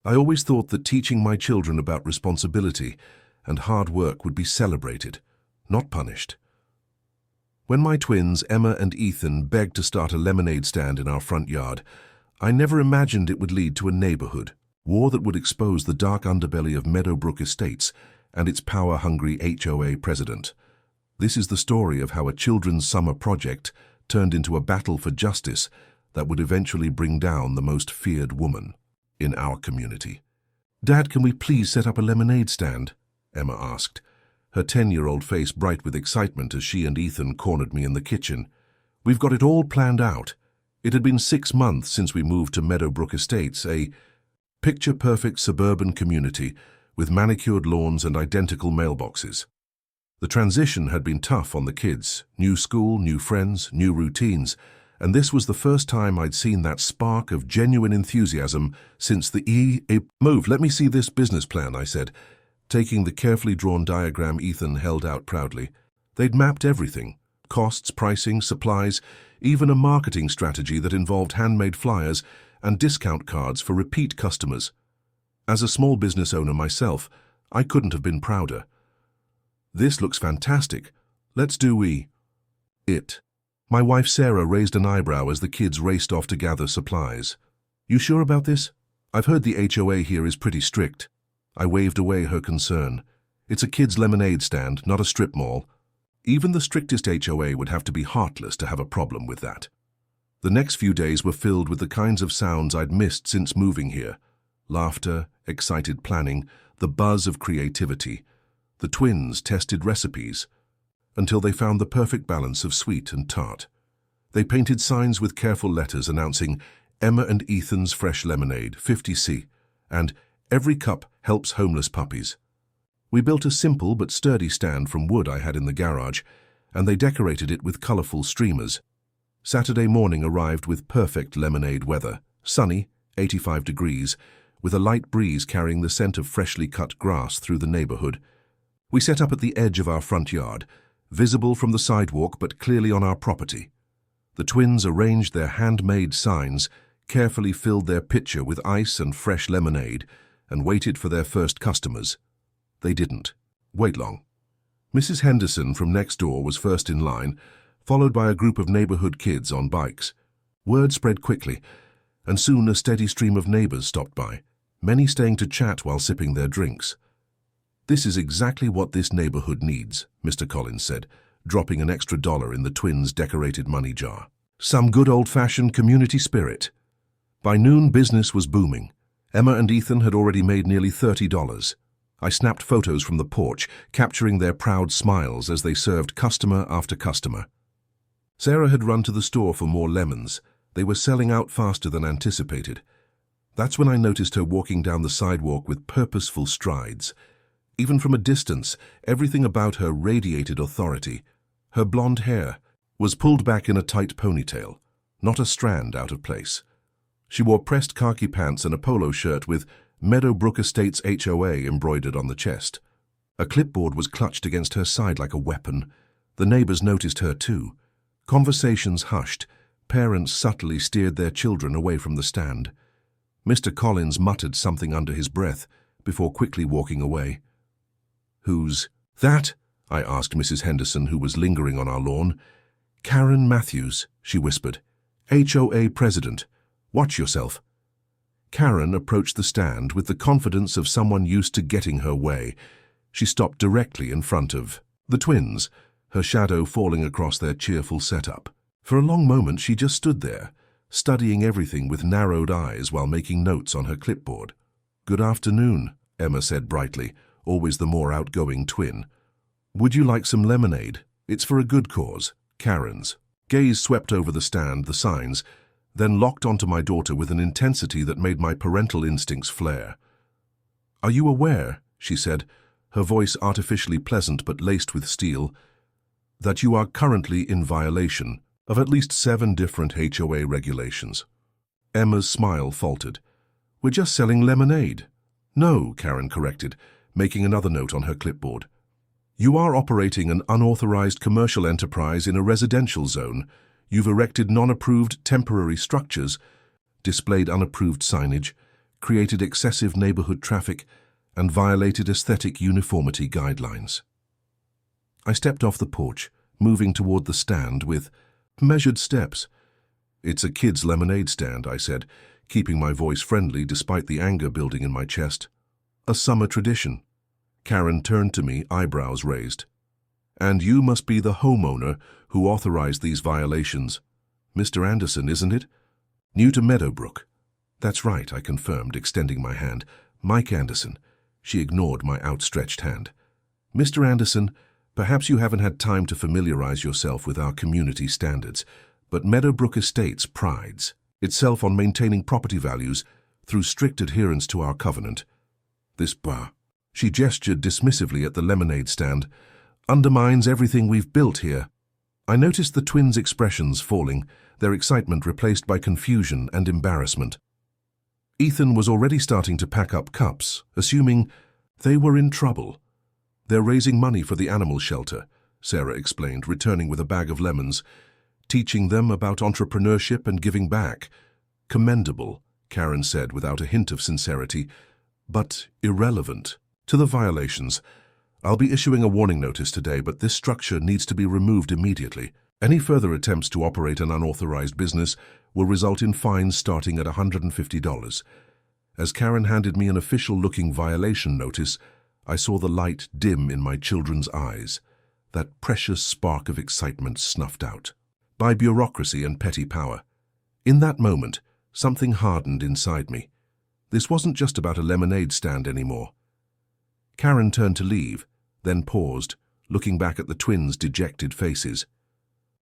I always thought that teaching my children about responsibility and hard work would be celebrated, not punished. When my twins, Emma and Ethan, begged to start a lemonade stand in our front yard, I never imagined it would lead to a neighborhood war that would expose the dark underbelly of Meadowbrook Estates and its power-hungry HOA president. This is the story of how a children's summer project turned into a battle for justice that would eventually bring down the most feared woman in our community. "Dad, can we please set up a lemonade stand?" Emma asked, her 10-year-old face bright with excitement as she and Ethan cornered me in the kitchen. "We've got it all planned out. It had been 6 months since we moved to Meadowbrook Estates, a picture-perfect suburban community with manicured lawns and identical mailboxes. The transition had been tough on the kids, new school, new friends, new routines, and this was the first time I'd seen that spark of genuine enthusiasm since the move. "Let me see this business plan," I said, taking the carefully drawn diagram Ethan held out proudly. They'd mapped everything: costs, pricing, supplies, even a marketing strategy that involved handmade flyers and discount cards for repeat customers. As a small business owner myself, I couldn't have been prouder. "This looks fantastic. Let's do it." My wife Sarah raised an eyebrow as the kids raced off to gather supplies. "You sure about this? I've heard the HOA here is pretty strict." I waved away her concern. "It's a kids' lemonade stand, not a strip mall. Even the strictest HOA would have to be heartless to have a problem with that." The next few days were filled with the kinds of sounds I'd missed since moving here. Laughter, excited planning, the buzz of creativity. The twins tested recipes until they found the perfect balance of sweet and tart. They painted signs with careful letters announcing Emma and Ethan's Fresh Lemonade, 50C, and Every Cup Helps Homeless Puppies. We built a simple but sturdy stand from wood I had in the garage, and they decorated it with colorful streamers. Saturday morning arrived with perfect lemonade weather, sunny, 85 degrees, with a light breeze carrying the scent of freshly cut grass through the neighborhood. We set up at the edge of our front yard, visible from the sidewalk but clearly on our property. The twins arranged their handmade signs, carefully filled their pitcher with ice and fresh lemonade, and waited for their first customers. They didn't wait long. Mrs. Henderson from next door was first in line, followed by a group of neighborhood kids on bikes. Word spread quickly, and soon a steady stream of neighbors stopped by, many staying to chat while sipping their drinks. "This is exactly what this neighborhood needs," Mr. Collins said, dropping an extra $1 in the twins' decorated money jar. "Some good old-fashioned community spirit." By noon, business was booming. Emma and Ethan had already made nearly $30. I snapped photos from the porch, capturing their proud smiles as they served customer after customer. Sarah had run to the store for more lemons. They were selling out faster than anticipated. That's when I noticed her walking down the sidewalk with purposeful strides. Even from a distance, everything about her radiated authority. Her blonde hair was pulled back in a tight ponytail, not a strand out of place. She wore pressed khaki pants and a polo shirt with Meadowbrook Estates HOA embroidered on the chest. A clipboard was clutched against her side like a weapon. The neighbors noticed her too. Conversations hushed. Parents subtly steered their children away from the stand. Mr. Collins muttered something under his breath before quickly walking away. "Who's that?" I asked Mrs. Henderson, who was lingering on our lawn. "Karen Matthews," she whispered. "HOA president. Watch yourself." Karen approached the stand with the confidence of someone used to getting her way. She stopped directly in front of the twins, her shadow falling across their cheerful setup. For a long moment she just stood there, studying everything with narrowed eyes while making notes on her clipboard. "Good afternoon," Emma said brightly, always the more outgoing twin. "Would you like some lemonade? It's for a good cause, Karen's." Gaze swept over the stand, the signs, then locked onto my daughter with an intensity that made my parental instincts flare. "Are you aware," she said, her voice artificially pleasant but laced with steel, "that you are currently in violation of at least 7 different HOA regulations?" Emma's smile faltered. "We're just selling lemonade." "No," Karen corrected, making another note on her clipboard. "You are operating an unauthorized commercial enterprise in a residential zone. You've erected non-approved temporary structures, displayed unapproved signage, created excessive neighborhood traffic, and violated aesthetic uniformity guidelines. I stepped off the porch, moving toward the stand with measured steps. "It's a kid's lemonade stand," I said, keeping my voice friendly despite the anger building in my chest. "A summer tradition." Karen turned to me, eyebrows raised. "And you must be the homeowner who authorized these violations. Mr. Anderson, isn't it?" "New to Meadowbrook." "That's right," I confirmed, extending my hand. "Mike Anderson." She ignored my outstretched hand. "Mr. Anderson, perhaps you haven't had time to familiarize yourself with our community standards, but Meadowbrook Estates prides itself on maintaining property values through strict adherence to our covenant. This bar," she gestured dismissively at the lemonade stand, "undermines everything we've built here." I noticed the twins' expressions falling, their excitement replaced by confusion and embarrassment. Ethan was already starting to pack up cups, assuming they were in trouble. "They're raising money for the animal shelter," Sarah explained, returning with a bag of lemons, "teaching them about entrepreneurship and giving back." "Commendable," Karen said without a hint of sincerity, "but irrelevant to the violations. I'll be issuing a warning notice today, but this structure needs to be removed immediately. Any further attempts to operate an unauthorized business will result in fines starting at $150. As Karen handed me an official-looking violation notice, I saw the light dim in my children's eyes, that precious spark of excitement snuffed out by bureaucracy and petty power. In that moment, something hardened inside me. This wasn't just about a lemonade stand anymore. Karen turned to leave, then paused, looking back at the twins' dejected faces.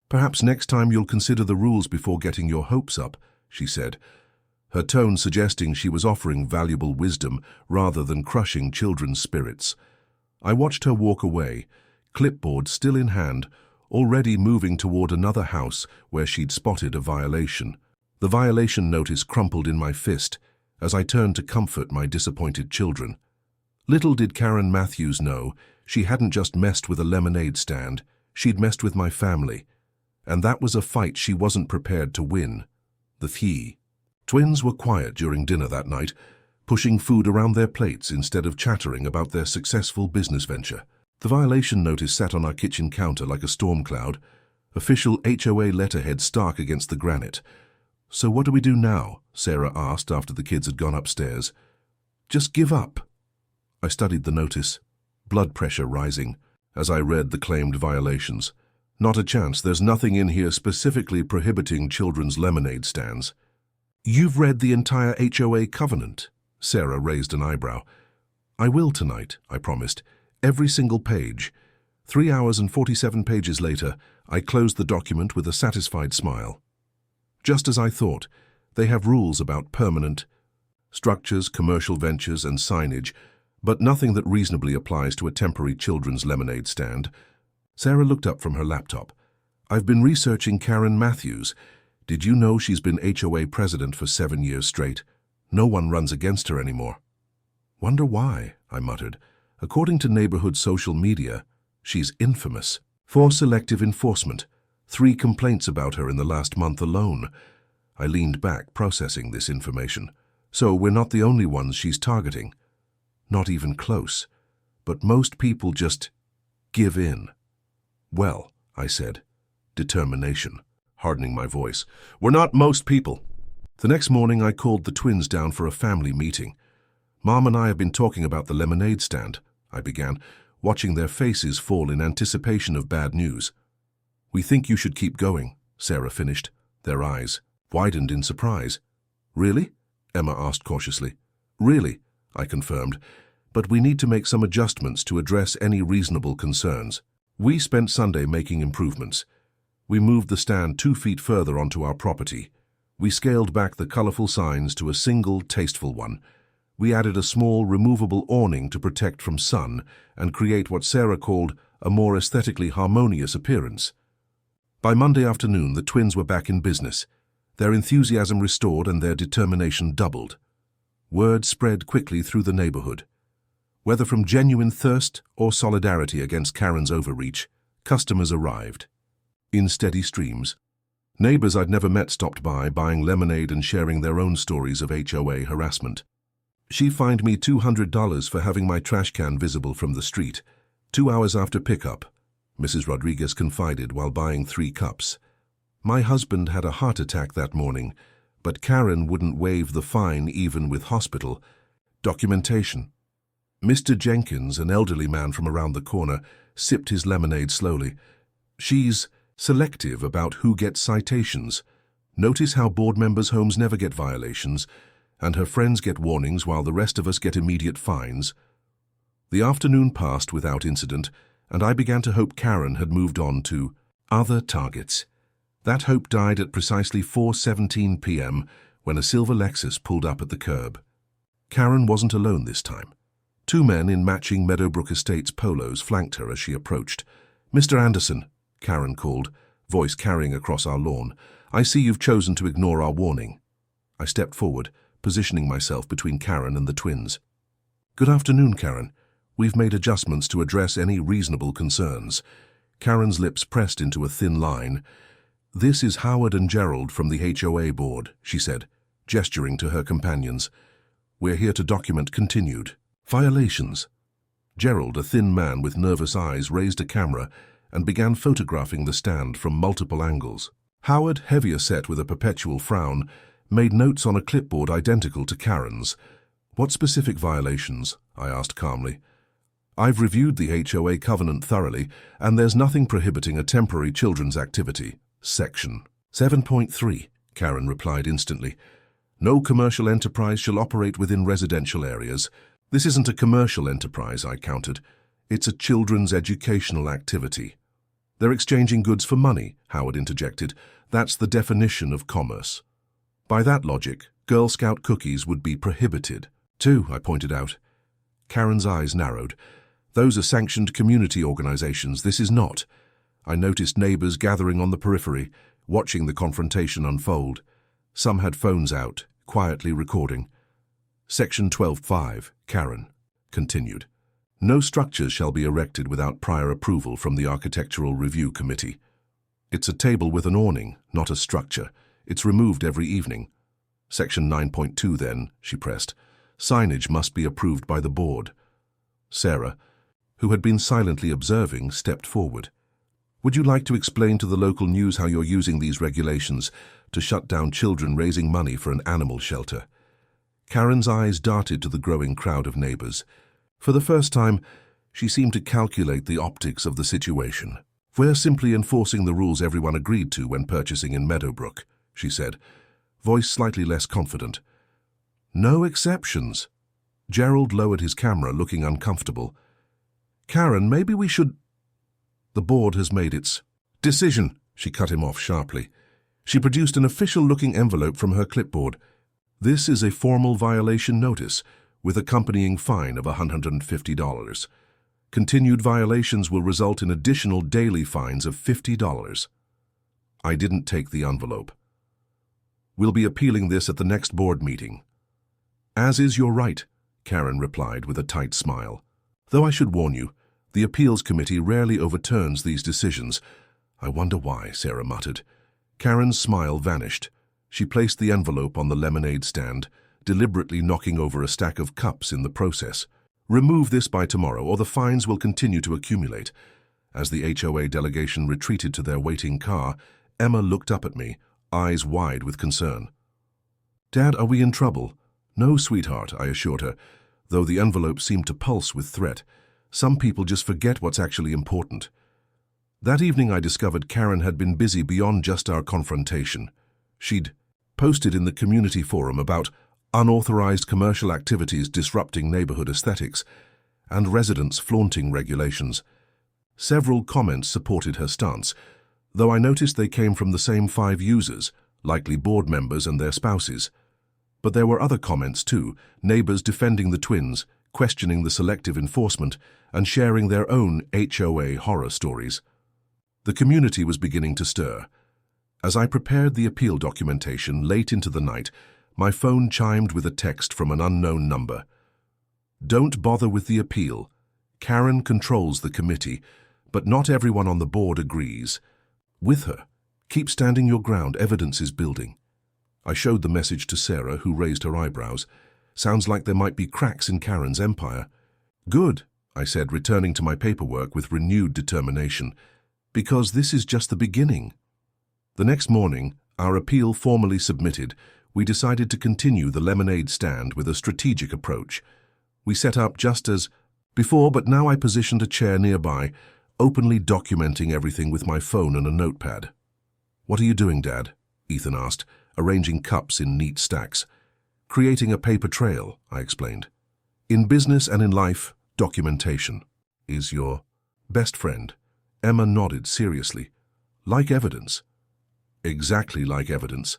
"Perhaps next time you'll consider the rules before getting your hopes up," she said, her tone suggesting she was offering valuable wisdom rather than crushing children's spirits. I watched her walk away, clipboard still in hand, already moving toward another house where she'd spotted a violation. The violation notice crumpled in my fist as I turned to comfort my disappointed children. Little did Karen Matthews know, she hadn't just messed with a lemonade stand, she'd messed with my family. And that was a fight she wasn't prepared to win. The twins were quiet during dinner that night, pushing food around their plates instead of chattering about their successful business venture. The violation notice sat on our kitchen counter like a storm cloud, official HOA letterhead stark against the granite. "So what do we do now?" Sarah asked after the kids had gone upstairs. "Just give up." I studied the notice, blood pressure rising, as I read the claimed violations. "Not a chance. There's nothing in here specifically prohibiting children's lemonade stands." "You've read the entire HOA covenant?" Sarah raised an eyebrow. "I will tonight," I promised. "Every single page." 3 hours and 47 pages later, I closed the document with a satisfied smile. Just as I thought, they have rules about permanent structures, commercial ventures, and signage, but nothing that reasonably applies to a temporary children's lemonade stand. Sarah looked up from her laptop. "I've been researching Karen Matthews. Did you know she's been HOA president for 7 years straight? No one runs against her anymore." "Wonder why," I muttered. "According to neighborhood social media, she's infamous for selective enforcement. 3 complaints about her in the last month alone." I leaned back, processing this information. "So we're not the only ones she's targeting." "Not even close. But most people just give in." "Well," I said, determination hardening my voice, "we're not most people." The next morning I called the twins down for a family meeting. "Mom and I have been talking about the lemonade stand," I began, watching their faces fall in anticipation of bad news. "We think you should keep going," Sarah finished. Their eyes widened in surprise. "Really?" Emma asked cautiously. "Really," I confirmed, "but we need to make some adjustments to address any reasonable concerns." We spent Sunday making improvements. We moved the stand 2 feet further onto our property. We scaled back the colorful signs to a single, tasteful one. We added a small, removable awning to protect from sun and create what Sarah called a more aesthetically harmonious appearance. By Monday afternoon, the twins were back in business, their enthusiasm restored and their determination doubled. Word spread quickly through the neighborhood. Whether from genuine thirst or solidarity against Karen's overreach, customers arrived. In steady streams. Neighbors I'd never met stopped by, buying lemonade and sharing their own stories of HOA harassment. She fined me $200 for having my trash can visible from the street, 2 hours after pickup, Mrs. Rodriguez confided while buying 3 cups. My husband had a heart attack that morning, but Karen wouldn't waive the fine even with hospital. Documentation. Mr. Jenkins, an elderly man from around the corner, sipped his lemonade slowly. She's selective about who gets citations. Notice how board members' homes never get violations, and her friends get warnings while the rest of us get immediate fines. The afternoon passed without incident, and I began to hope Karen had moved on to other targets. That hope died at precisely 4:17 p.m. when a silver Lexus pulled up at the curb. Karen wasn't alone this time. 2 men in matching Meadowbrook Estates polos flanked her as she approached. "Mr. Anderson," Karen called, voice carrying across our lawn, "I see you've chosen to ignore our warning." I stepped forward, positioning myself between Karen and the twins. "Good afternoon, Karen. We've made adjustments to address any reasonable concerns." Karen's lips pressed into a thin line. "This is Howard and Gerald from the HOA board," she said, gesturing to her companions. "We're here to document continued violations." Gerald, a thin man with nervous eyes, raised a camera and began photographing the stand from multiple angles. Howard, heavier set with a perpetual frown, made notes on a clipboard identical to Karen's. "What specific violations?" I asked calmly. "I've reviewed the HOA covenant thoroughly, and there's nothing prohibiting a temporary children's activity. Section 7.3, Karen replied instantly. "No commercial enterprise shall operate within residential areas." "This isn't a commercial enterprise," I countered. "It's a children's educational activity." "They're exchanging goods for money," Howard interjected. "That's the definition of commerce." "By that logic, Girl Scout cookies would be prohibited, too," I pointed out. Karen's eyes narrowed. "Those are sanctioned community organizations. This is not." I noticed neighbors gathering on the periphery, watching the confrontation unfold. Some had phones out, quietly recording. Section 12.5, Karen continued. "No structures shall be erected without prior approval from the Architectural Review Committee. It's a table with an awning, not a structure. It's removed every evening." Section 9.2 then, she pressed. "Signage must be approved by the board." Sarah, who had been silently observing, stepped forward. "Would you like to explain to the local news how you're using these regulations to shut down children raising money for an animal shelter?" Karen's eyes darted to the growing crowd of neighbors. For the first time, she seemed to calculate the optics of the situation. "We're simply enforcing the rules everyone agreed to when purchasing in Meadowbrook," she said, voice slightly less confident. "No exceptions." Gerald lowered his camera, looking uncomfortable. "Karen, maybe we should—" "The board has made its decision," she cut him off sharply. She produced an official-looking envelope from her clipboard. "This is a formal violation notice, with accompanying fine of $150. Continued violations will result in additional daily fines of $50. I didn't take the envelope. "We'll be appealing this at the next board meeting." "As is your right," Karen replied with a tight smile. "Though I should warn you, the appeals committee rarely overturns these decisions." "I wonder why," Sarah muttered. Karen's smile vanished. She placed the envelope on the lemonade stand, deliberately knocking over a stack of cups in the process. "Remove this by tomorrow, or the fines will continue to accumulate." As the HOA delegation retreated to their waiting car, Emma looked up at me, eyes wide with concern. "Dad, are we in trouble?" "No, sweetheart," I assured her, though the envelope seemed to pulse with threat. "Some people just forget what's actually important." That evening I discovered Karen had been busy beyond just our confrontation. She'd posted in the community forum about unauthorized commercial activities disrupting neighborhood aesthetics and residents flaunting regulations. Several comments supported her stance, though I noticed they came from the same 5 users, likely board members and their spouses. But there were other comments too, neighbors defending the twins, questioning the selective enforcement, and sharing their own HOA horror stories. The community was beginning to stir. As I prepared the appeal documentation late into the night, my phone chimed with a text from an unknown number. "Don't bother with the appeal. Karen controls the committee, but not everyone on the board agrees. With her. Keep standing your ground, evidence is building." I showed the message to Sarah, who raised her eyebrows. Sounds like there might be cracks in Karen's empire. Good, I said, returning to my paperwork with renewed determination, because this is just the beginning. The next morning, our appeal formally submitted, we decided to continue the lemonade stand with a strategic approach. We set up just as before, but now I positioned a chair nearby, openly documenting everything with my phone and a notepad. "What are you doing, Dad?" Ethan asked, arranging cups in neat stacks. "Creating a paper trail," I explained. "In business and in life, documentation is your best friend." Emma nodded seriously. "Like evidence." Exactly like evidence.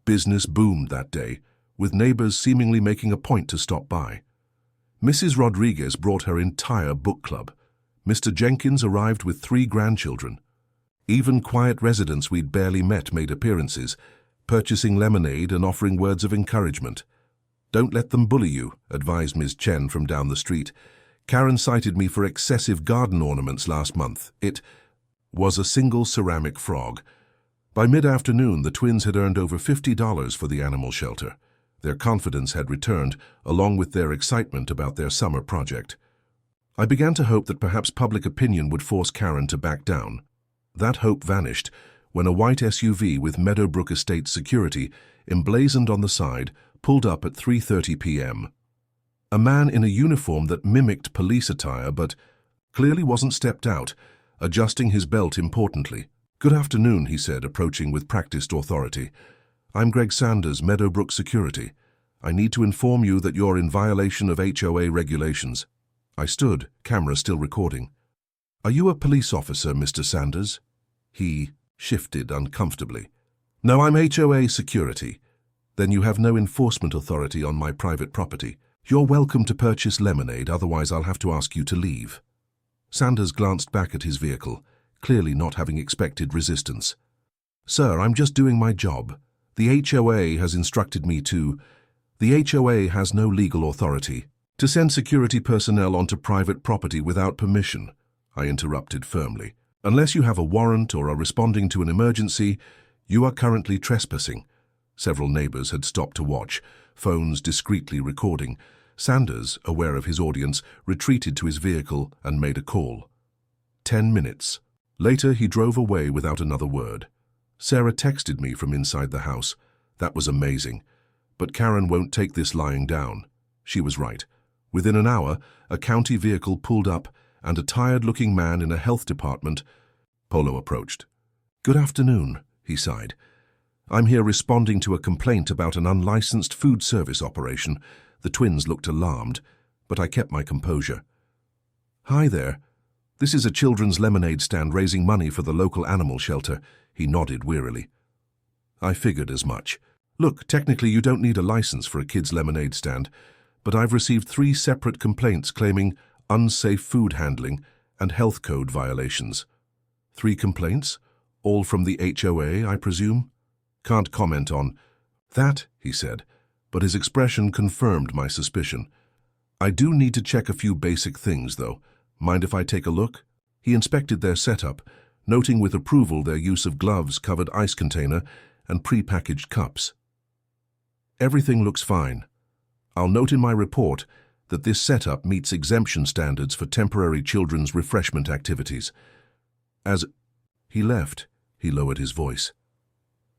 Business boomed that day, with neighbors seemingly making a point to stop by. Mrs. Rodriguez brought her entire book club. Mr. Jenkins arrived with 3 grandchildren. Even quiet residents we'd barely met made appearances, purchasing lemonade and offering words of encouragement. "Don't let them bully you," advised Ms. Chen from down the street. "Karen cited me for excessive garden ornaments last month. It was a single ceramic frog." By mid-afternoon, the twins had earned over $50 for the animal shelter. Their confidence had returned, along with their excitement about their summer project. I began to hope that perhaps public opinion would force Karen to back down. That hope vanished when a white SUV with Meadowbrook Estates security, emblazoned on the side, pulled up at 3:30 p.m. A man in a uniform that mimicked police attire but clearly wasn't stepped out, adjusting his belt importantly. "Good afternoon," he said, approaching with practiced authority. "I'm Greg Sanders, Meadowbrook Security. I need to inform you that you're in violation of HOA regulations." I stood, camera still recording. "Are you a police officer, Mr. Sanders?" He shifted uncomfortably. "No, I'm HOA Security." "Then you have no enforcement authority on my private property. You're welcome to purchase lemonade, otherwise I'll have to ask you to leave." Sanders glanced back at his vehicle, clearly not having expected resistance. "Sir, I'm just doing my job. The HOA has instructed me to. The HOA has no legal authority to send security personnel onto private property without permission," I interrupted firmly. "Unless you have a warrant or are responding to an emergency, you are currently trespassing." Several neighbors had stopped to watch, phones discreetly recording. Sanders, aware of his audience, retreated to his vehicle and made a call. 10 minutes. Later, he drove away without another word. Sarah texted me from inside the house. That was amazing. But Karen won't take this lying down. She was right. Within an hour, a county vehicle pulled up and a tired-looking man in a health department. Polo approached. "Good afternoon," he sighed. "I'm here responding to a complaint about an unlicensed food service operation." The twins looked alarmed, but I kept my composure. "Hi there. This is a children's lemonade stand raising money for the local animal shelter." He nodded wearily. "I figured as much. Look, technically you don't need a license for a kid's lemonade stand, but I've received 3 separate complaints claiming unsafe food handling and health code violations." 3 complaints? All from the HOA, I presume? "Can't comment on that," he said, but his expression confirmed my suspicion. "I do need to check a few basic things, though. Mind if I take a look?" He inspected their setup, noting with approval their use of gloves-covered ice container and pre-packaged cups. "Everything looks fine. I'll note in my report that this setup meets exemption standards for temporary children's refreshment activities." As he left, he lowered his voice.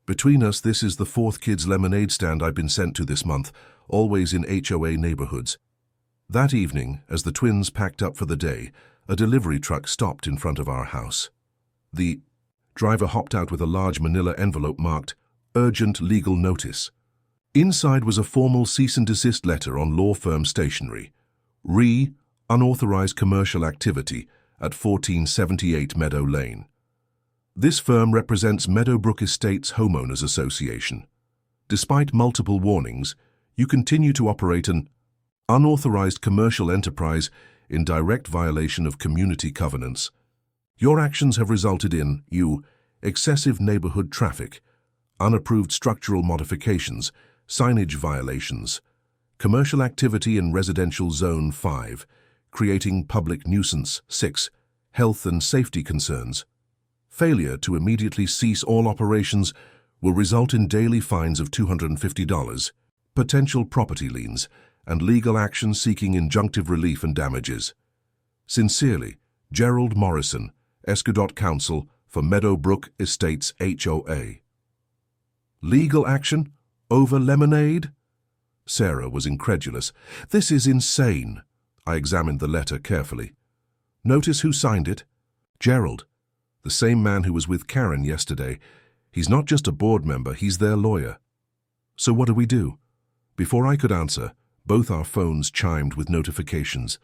"Between us, this is the 4th kids' lemonade stand I've been sent to this month, always in HOA neighborhoods." That evening, as the twins packed up for the day, a delivery truck stopped in front of our house. The driver hopped out with a large manila envelope marked "Urgent Legal Notice." Inside was a formal cease and desist letter on law firm stationery. Unauthorized commercial activity at 1478 Meadow Lane. This firm represents Meadowbrook Estates Homeowners Association. Despite multiple warnings, you continue to operate an unauthorized commercial enterprise in direct violation of community covenants. Your actions have resulted in excessive neighborhood traffic, unapproved structural modifications, signage violations, commercial activity in residential zone 5, creating public nuisance 6, health and safety concerns. Failure to immediately cease all operations will result in daily fines of $250, potential property liens, and legal action seeking injunctive relief and damages. Sincerely, Gerald Morrison, Escudot Counsel for Meadowbrook Estates HOA. Legal action? Over lemonade? Sarah was incredulous. This is insane. I examined the letter carefully. Notice who signed it? Gerald, the same man who was with Karen yesterday. He's not just a board member, he's their lawyer. So what do we do? Before I could answer, both our phones chimed with notifications.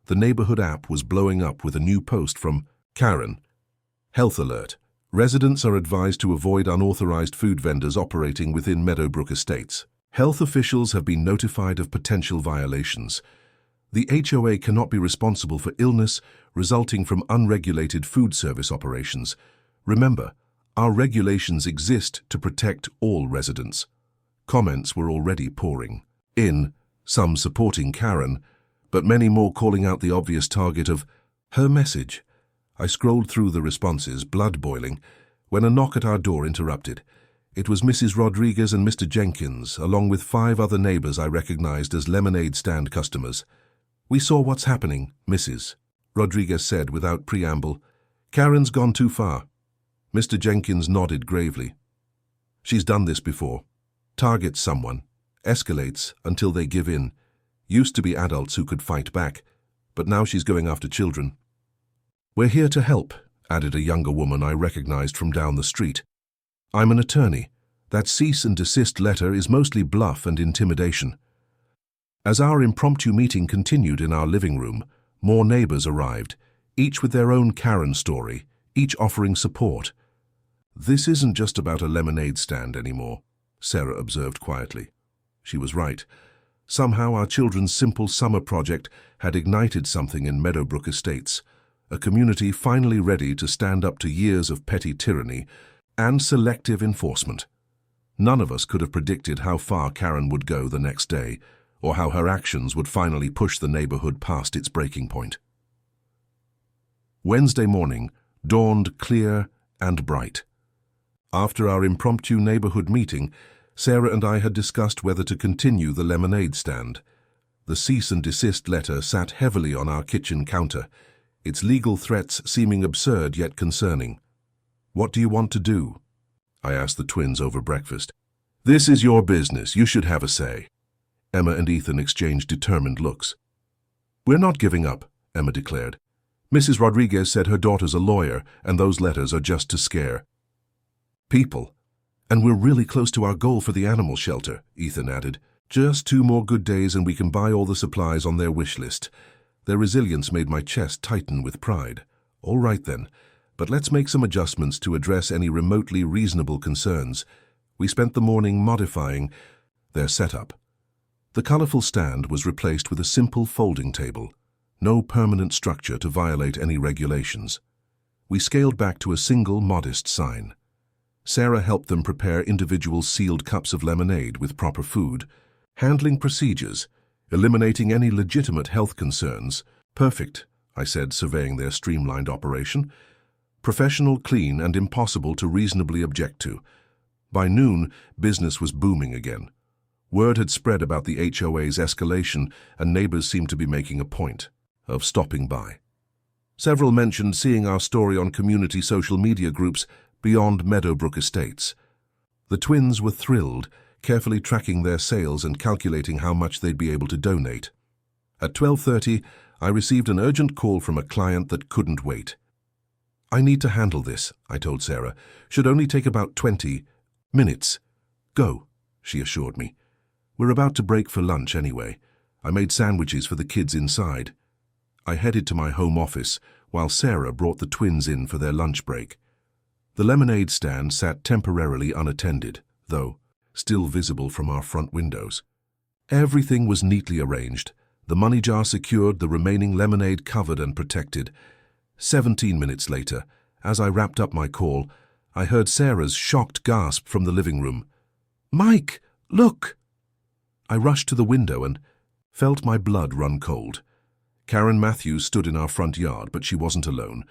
The neighborhood app was blowing up with a new post from Karen. Health alert. Residents are advised to avoid unauthorized food vendors operating within Meadowbrook Estates. Health officials have been notified of potential violations. The HOA cannot be responsible for illness resulting from unregulated food service operations. Remember, our regulations exist to protect all residents. Comments were already pouring in, some supporting Karen, but many more calling out the obvious target of her message. I scrolled through the responses, blood boiling, when a knock at our door interrupted. It was Mrs. Rodriguez and Mr. Jenkins, along with 5 other neighbors I recognized as lemonade stand customers. "We saw what's happening, Mrs." Rodriguez said without preamble. "Karen's gone too far." Mr. Jenkins nodded gravely. "She's done this before. Targets someone, escalates until they give in. Used to be adults who could fight back, but now she's going after children." "We're here to help," added a younger woman I recognized from down the street. "I'm an attorney. That cease and desist letter is mostly bluff and intimidation." As our impromptu meeting continued in our living room, more neighbors arrived, each with their own Karen story, each offering support. "This isn't just about a lemonade stand anymore," Sarah observed quietly. She was right. Somehow our children's simple summer project had ignited something in Meadowbrook Estates, a community finally ready to stand up to years of petty tyranny and selective enforcement. None of us could have predicted how far Karen would go the next day, or how her actions would finally push the neighborhood past its breaking point. Wednesday morning dawned clear and bright. After our impromptu neighborhood meeting, Sarah and I had discussed whether to continue the lemonade stand. The cease and desist letter sat heavily on our kitchen counter, its legal threats seeming absurd yet concerning. "What do you want to do?" I asked the twins over breakfast. "This is your business. You should have a say." Emma and Ethan exchanged determined looks. "We're not giving up," Emma declared. "Mrs. Rodriguez said her daughter's a lawyer, and those letters are just to scare people. And we're really close to our goal for the animal shelter," Ethan added. "Just 2 more good days and we can buy all the supplies on their wish list." Their resilience made my chest tighten with pride. "All right then, but let's make some adjustments to address any remotely reasonable concerns." We spent the morning modifying their setup. The colorful stand was replaced with a simple folding table, no permanent structure to violate any regulations. We scaled back to a single modest sign. Sarah helped them prepare individual sealed cups of lemonade with proper food, handling procedures, eliminating any legitimate health concerns. "Perfect," I said, surveying their streamlined operation. "Professional, clean, and impossible to reasonably object to." By noon, business was booming again. Word had spread about the HOA's escalation, and neighbors seemed to be making a point of stopping by. Several mentioned seeing our story on community social media groups beyond Meadowbrook Estates. The twins were thrilled, carefully tracking their sales and calculating how much they'd be able to donate. At 12:30, I received an urgent call from a client that couldn't wait. "I need to handle this," I told Sarah. "Should only take about 20 minutes. Go," she assured me. "We're about to break for lunch anyway. I made sandwiches for the kids inside." I headed to my home office, while Sarah brought the twins in for their lunch break. The lemonade stand sat temporarily unattended, though still visible from our front windows. Everything was neatly arranged, the money jar secured, the remaining lemonade covered and protected. 17 minutes later, as I wrapped up my call, I heard Sarah's shocked gasp from the living room. "Mike, look!" I rushed to the window and felt my blood run cold. Karen Matthews stood in our front yard, but she wasn't alone.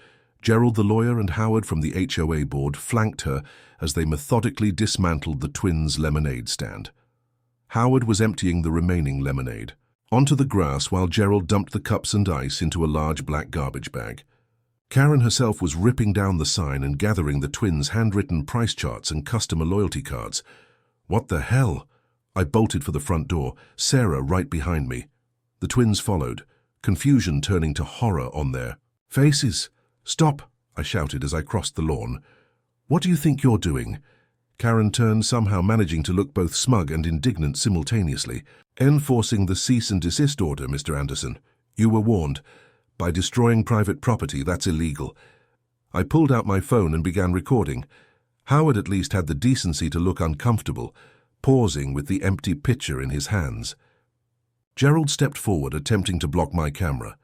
Gerald the lawyer and Howard from the HOA board flanked her as they methodically dismantled the twins' lemonade stand. Howard was emptying the remaining lemonade, onto the grass while Gerald dumped the cups and ice into a large black garbage bag. Karen herself was ripping down the sign and gathering the twins' handwritten price charts and customer loyalty cards. What the hell? I bolted for the front door, Sarah right behind me. The twins followed, confusion turning to horror on their faces. "Stop!" I shouted as I crossed the lawn. "What do you think you're doing?" Karen turned, somehow managing to look both smug and indignant simultaneously. "Enforcing the cease and desist order, Mr. Anderson. You were warned. By destroying private property, that's illegal." I pulled out my phone and began recording. Howard at least had the decency to look uncomfortable, pausing with the empty pitcher in his hands. Gerald stepped forward, attempting to block my camera.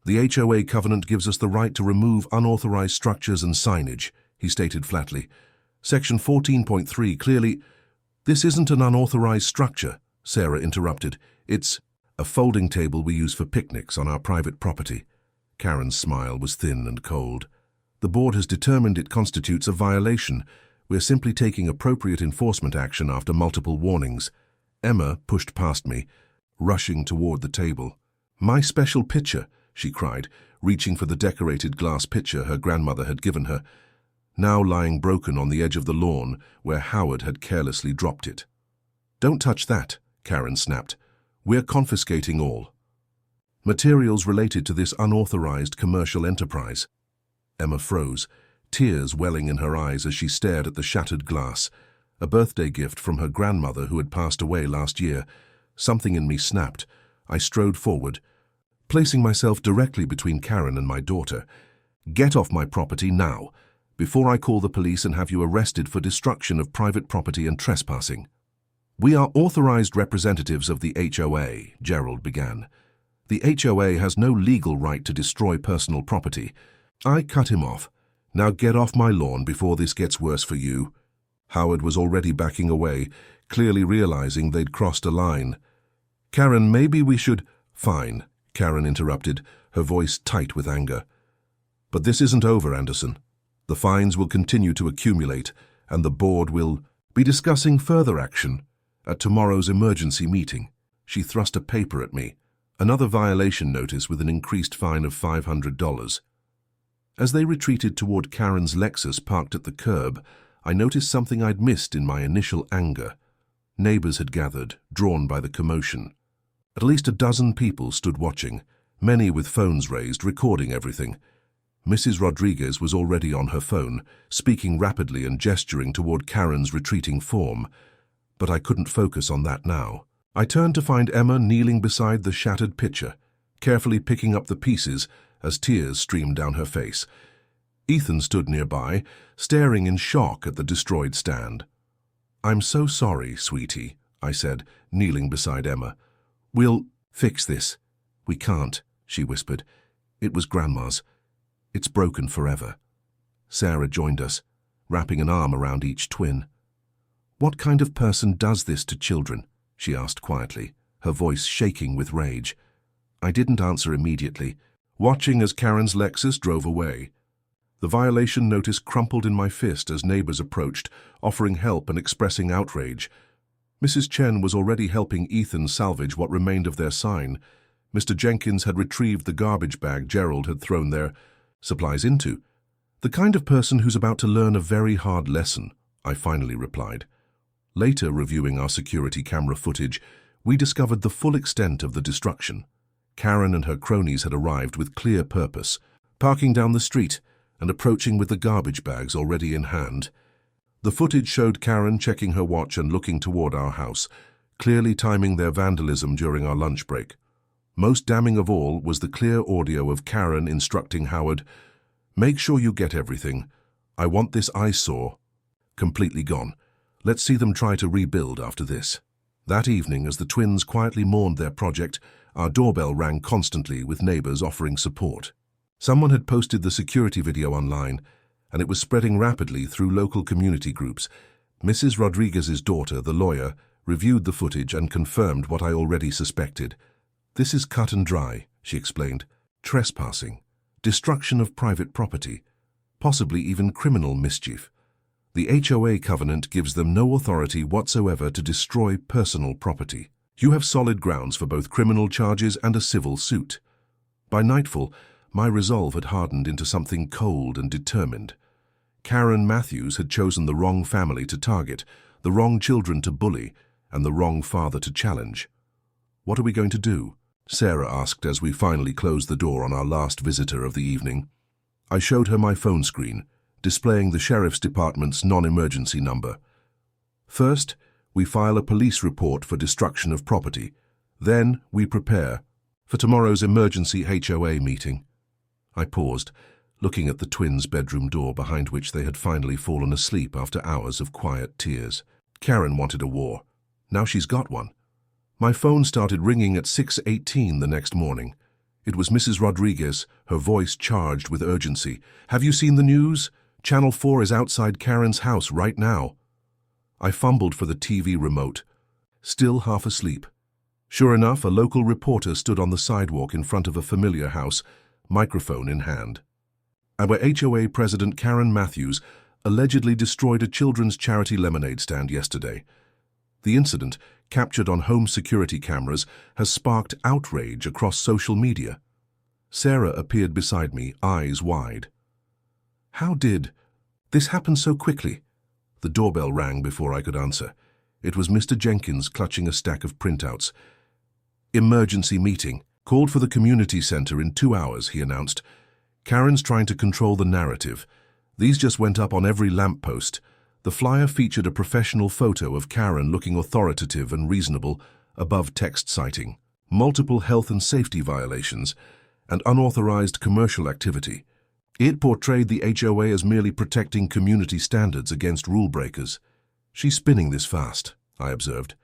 "The HOA covenant gives us the right to remove unauthorized structures and signage," he stated flatly. "Section 14.3 clearly—" "This isn't an unauthorized structure," Sarah interrupted. "It's a folding table we use for picnics on our private property." Karen's smile was thin and cold. "The board has determined it constitutes a violation. We're simply taking appropriate enforcement action after multiple warnings." Emma pushed past me, rushing toward the table. "My special pitcher," she cried, reaching for the decorated glass pitcher her grandmother had given her, now lying broken on the edge of the lawn where Howard had carelessly dropped it. "Don't touch that," Karen snapped. "We're confiscating all materials related to this unauthorized commercial enterprise." Emma froze, tears welling in her eyes as she stared at the shattered glass, a birthday gift from her grandmother who had passed away last year. Something in me snapped. I strode forward, placing myself directly between Karen and my daughter. "Get off my property now, before I call the police and have you arrested for destruction of private property and trespassing." "We are authorized representatives of the HOA," Gerald began. "The HOA has no legal right to destroy personal property." I cut him off. "Now get off my lawn before this gets worse for you." Howard was already backing away, clearly realizing they'd crossed a line. "Karen, maybe we should—" "Fine," Karen interrupted, her voice tight with anger. "But this isn't over, Anderson. The fines will continue to accumulate, and the board will be discussing further action at tomorrow's emergency meeting." She thrust a paper at me, another violation notice with an increased fine of $500. As they retreated toward Karen's Lexus parked at the curb, I noticed something I'd missed in my initial anger. Neighbors had gathered, drawn by the commotion. At least a dozen people stood watching, many with phones raised, recording everything. Mrs. Rodriguez was already on her phone, speaking rapidly and gesturing toward Karen's retreating form. But I couldn't focus on that now. I turned to find Emma kneeling beside the shattered pitcher, carefully picking up the pieces as tears streamed down her face. Ethan stood nearby, staring in shock at the destroyed stand. "I'm so sorry, sweetie," I said, kneeling beside Emma. "We'll fix this." "We can't," she whispered. "It was Grandma's. It's broken forever." Sarah joined us, wrapping an arm around each twin. "What kind of person does this to children?" she asked quietly, her voice shaking with rage. I didn't answer immediately, watching as Karen's Lexus drove away. The violation notice crumpled in my fist as neighbors approached, offering help and expressing outrage. Mrs. Chen was already helping Ethan salvage what remained of their sign. Mr. Jenkins had retrieved the garbage bag Gerald had thrown their supplies into. "The kind of person who's about to learn a very hard lesson," I finally replied. Later, reviewing our security camera footage, we discovered the full extent of the destruction. Karen and her cronies had arrived with clear purpose, parking down the street and approaching with the garbage bags already in hand. The footage showed Karen checking her watch and looking toward our house, clearly timing their vandalism during our lunch break. Most damning of all was the clear audio of Karen instructing Howard, "Make sure you get everything. I want this eyesore completely gone. Let's see them try to rebuild after this." That evening, as the twins quietly mourned their project, our doorbell rang constantly with neighbors offering support. Someone had posted the security video online, and it was spreading rapidly through local community groups. Mrs. Rodriguez's daughter, the lawyer, reviewed the footage and confirmed what I already suspected. "This is cut and dry," she explained. "Trespassing, destruction of private property, possibly even criminal mischief. The HOA covenant gives them no authority whatsoever to destroy personal property." You have solid grounds for both criminal charges and a civil suit. By nightfall, my resolve had hardened into something cold and determined. Karen Matthews had chosen the wrong family to target, the wrong children to bully, and the wrong father to challenge. "What are we going to do?" Sarah asked as we finally closed the door on our last visitor of the evening. I showed her my phone screen, displaying the Sheriff's Department's non-emergency number. "First, we file a police report for destruction of property. Then we prepare for tomorrow's emergency HOA meeting." I paused, looking at the twins' bedroom door behind which they had finally fallen asleep after hours of quiet tears. Karen wanted a war. Now she's got one. My phone started ringing at 6:18 the next morning. It was Mrs. Rodriguez, her voice charged with urgency. "Have you seen the news? Channel 4 is outside Karen's house right now." I fumbled for the TV remote, still half asleep. Sure enough, a local reporter stood on the sidewalk in front of a familiar house, microphone in hand. Our HOA president Karen Matthews allegedly destroyed a children's charity lemonade stand yesterday. The incident, captured on home security cameras, has sparked outrage across social media. Sarah appeared beside me, eyes wide. "How did this happen so quickly?" The doorbell rang before I could answer. It was Mr. Jenkins clutching a stack of printouts. "Emergency meeting. Called for the community center in 2 hours," he announced. "Karen's trying to control the narrative. These just went up on every lamppost." The flyer featured a professional photo of Karen looking authoritative and reasonable, above text citing multiple health and safety violations and unauthorized commercial activity. It portrayed the HOA as merely protecting community standards against rule breakers. "She's spinning this fast," I observed.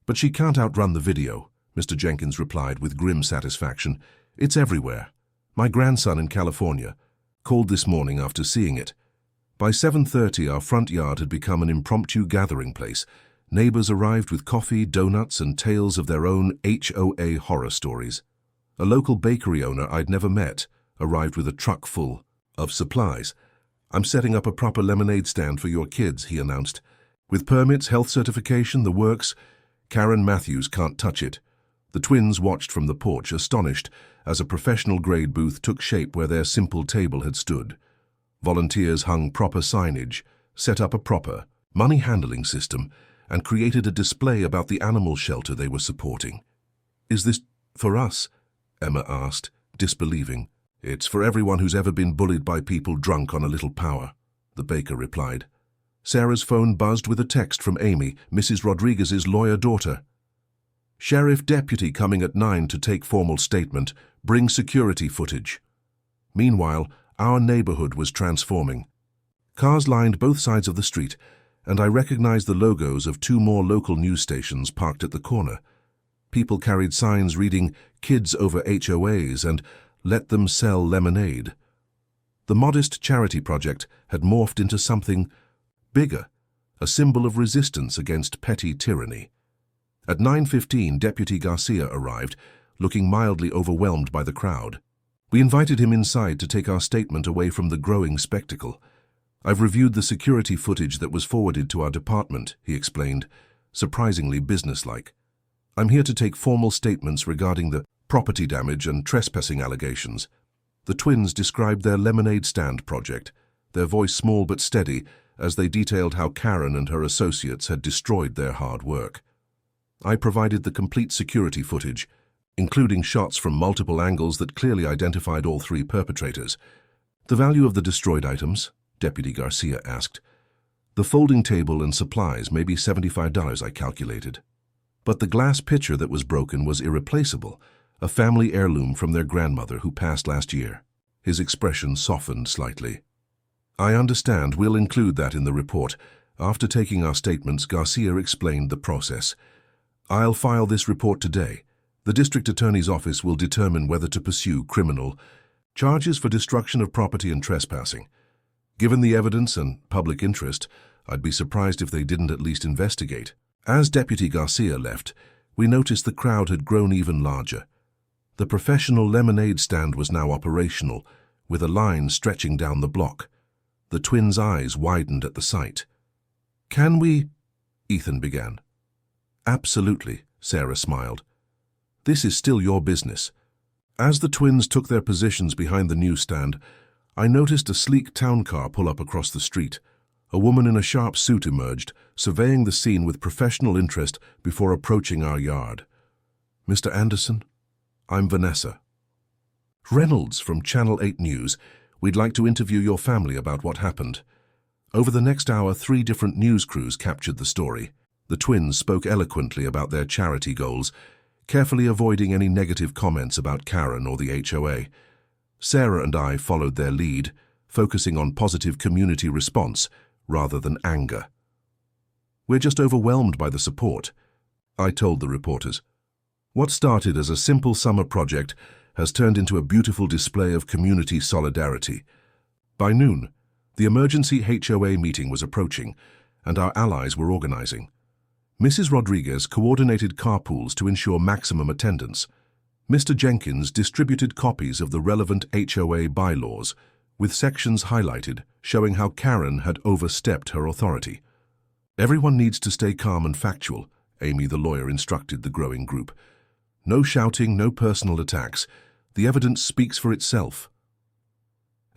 "But she can't outrun the video," Mr. Jenkins replied with grim satisfaction. "It's everywhere. My grandson in California called this morning after seeing it. By 7:30, our front yard had become an impromptu gathering place. Neighbors arrived with coffee, donuts, and tales of their own HOA horror stories. A local bakery owner I'd never met arrived with a truck full of supplies. "I'm setting up a proper lemonade stand for your kids," he announced. "With permits, health certification, the works. Karen Matthews can't touch it." The twins watched from the porch, astonished, as a professional-grade booth took shape where their simple table had stood. Volunteers hung proper signage, set up a proper money handling system, and created a display about the animal shelter they were supporting. "Is this for us?" Emma asked, disbelieving. "It's for everyone who's ever been bullied by people drunk on a little power," the baker replied. Sarah's phone buzzed with a text from Amy, Mrs. Rodriguez's lawyer daughter. "Sheriff deputy coming at 9 to take formal statement. Bring security footage." Meanwhile, our neighborhood was transforming. Cars lined both sides of the street, and I recognized the logos of 2 more local news stations parked at the corner. People carried signs reading "Kids over HOAs" and "Let them sell lemonade." The modest charity project had morphed into something bigger, a symbol of resistance against petty tyranny. At 9:15, Deputy Garcia arrived, looking mildly overwhelmed by the crowd. We invited him inside to take our statement away from the growing spectacle. "I've reviewed the security footage that was forwarded to our department," he explained, surprisingly businesslike. "I'm here to take formal statements regarding the property damage and trespassing allegations." The twins described their lemonade stand project, their voice small but steady, as they detailed how Karen and her associates had destroyed their hard work. I provided the complete security footage, including shots from multiple angles that clearly identified all 3 perpetrators. "The value of the destroyed items?" Deputy Garcia asked. "The folding table and supplies, maybe $75, I calculated. But the glass pitcher that was broken was irreplaceable, a family heirloom from their grandmother who passed last year." His expression softened slightly. "I understand. We'll include that in the report." After taking our statements, Garcia explained the process. "I'll file this report today. The district attorney's office will determine whether to pursue criminal charges for destruction of property and trespassing. Given the evidence and public interest, I'd be surprised if they didn't at least investigate." As Deputy Garcia left, we noticed the crowd had grown even larger. The professional lemonade stand was now operational, with a line stretching down the block. The twins' eyes widened at the sight. "Can we?" Ethan began. "Absolutely," Sarah smiled. "This is still your business." As the twins took their positions behind the newsstand, I noticed a sleek town car pull up across the street. A woman in a sharp suit emerged, surveying the scene with professional interest before approaching our yard. "Mr. Anderson, I'm Vanessa. Reynolds from Channel 8 News. We'd like to interview your family about what happened." Over the next hour, 3 different news crews captured the story. The twins spoke eloquently about their charity goals, carefully avoiding any negative comments about Karen or the HOA. Sarah and I followed their lead, focusing on positive community response rather than anger. "We're just overwhelmed by the support," I told the reporters. What started as a simple summer project has turned into a beautiful display of community solidarity. By noon, the emergency HOA meeting was approaching, and our allies were organizing. Mrs. Rodriguez coordinated carpools to ensure maximum attendance. Mr. Jenkins distributed copies of the relevant HOA bylaws, with sections highlighted showing how Karen had overstepped her authority. "Everyone needs to stay calm and factual," Amy the lawyer instructed the growing group. "No shouting, no personal attacks. The evidence speaks for itself."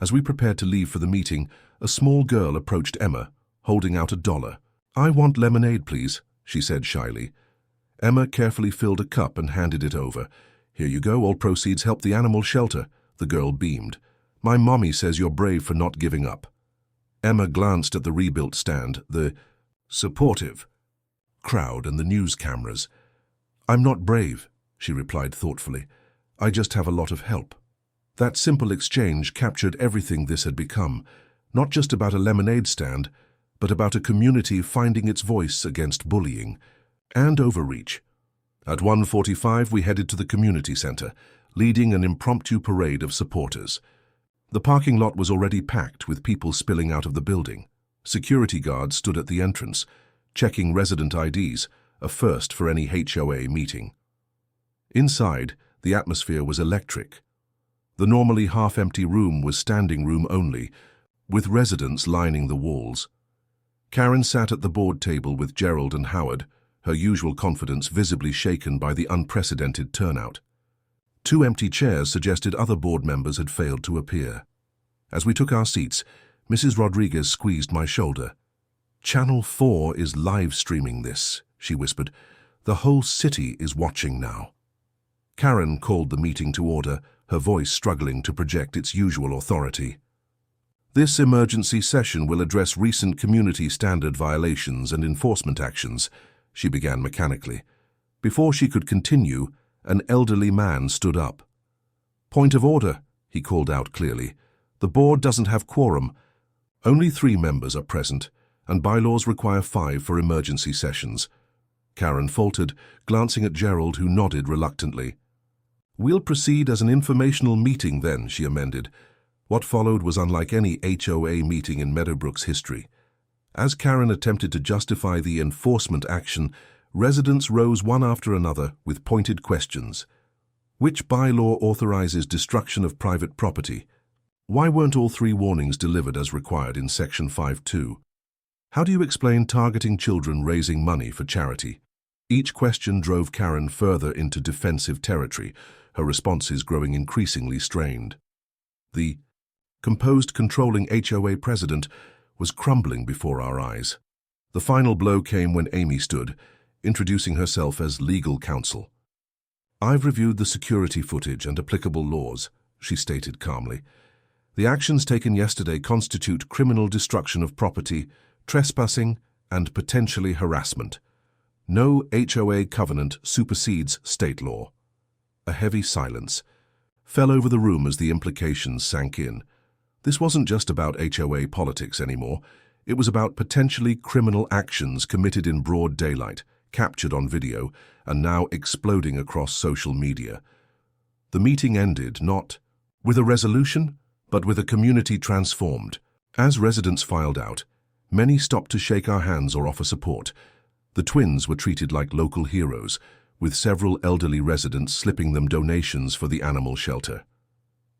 As we prepared to leave for the meeting, a small girl approached Emma, holding out $1. "I want lemonade, please," she said shyly. Emma carefully filled a cup and handed it over. "Here you go, all proceeds help the animal shelter," the girl beamed. "My mommy says you're brave for not giving up." Emma glanced at the rebuilt stand, the supportive crowd and the news cameras. "I'm not brave," she replied thoughtfully. "I just have a lot of help." That simple exchange captured everything this had become, not just about a lemonade stand, but about a community finding its voice against bullying and overreach. At 1:45, we headed to the community center, leading an impromptu parade of supporters. The parking lot was already packed with people spilling out of the building. Security guards stood at the entrance, checking resident IDs, a first for any HOA meeting. Inside, the atmosphere was electric. The normally half-empty room was standing room only, with residents lining the walls. Karen sat at the board table with Gerald and Howard, her usual confidence visibly shaken by the unprecedented turnout. 2 empty chairs suggested other board members had failed to appear. As we took our seats, Mrs. Rodriguez squeezed my shoulder. "Channel 4 is live streaming this," she whispered. "The whole city is watching now." Karen called the meeting to order, her voice struggling to project its usual authority. "This emergency session will address recent community standard violations and enforcement actions," she began mechanically. Before she could continue, an elderly man stood up. "Point of order," he called out clearly. "The board doesn't have quorum. Only 3 members are present, and bylaws require 5 for emergency sessions." Karen faltered, glancing at Gerald, who nodded reluctantly. "We'll proceed as an informational meeting then," she amended. What followed was unlike any HOA meeting in Meadowbrook's history. As Karen attempted to justify the enforcement action, residents rose one after another with pointed questions. Which bylaw authorizes destruction of private property? Why weren't all 3 warnings delivered as required in Section 5.2? How do you explain targeting children raising money for charity? Each question drove Karen further into defensive territory, her responses growing increasingly strained. The composed, controlling HOA president was crumbling before our eyes. The final blow came when Amy stood, introducing herself as legal counsel. "I've reviewed the security footage and applicable laws," she stated calmly. "The actions taken yesterday constitute criminal destruction of property, trespassing, and potentially harassment. No HOA covenant supersedes state law." A heavy silence fell over the room as the implications sank in. This wasn't just about HOA politics anymore. It was about potentially criminal actions committed in broad daylight, captured on video, and now exploding across social media. The meeting ended not with a resolution, but with a community transformed. As residents filed out, many stopped to shake our hands or offer support. The twins were treated like local heroes, with several elderly residents slipping them donations for the animal shelter.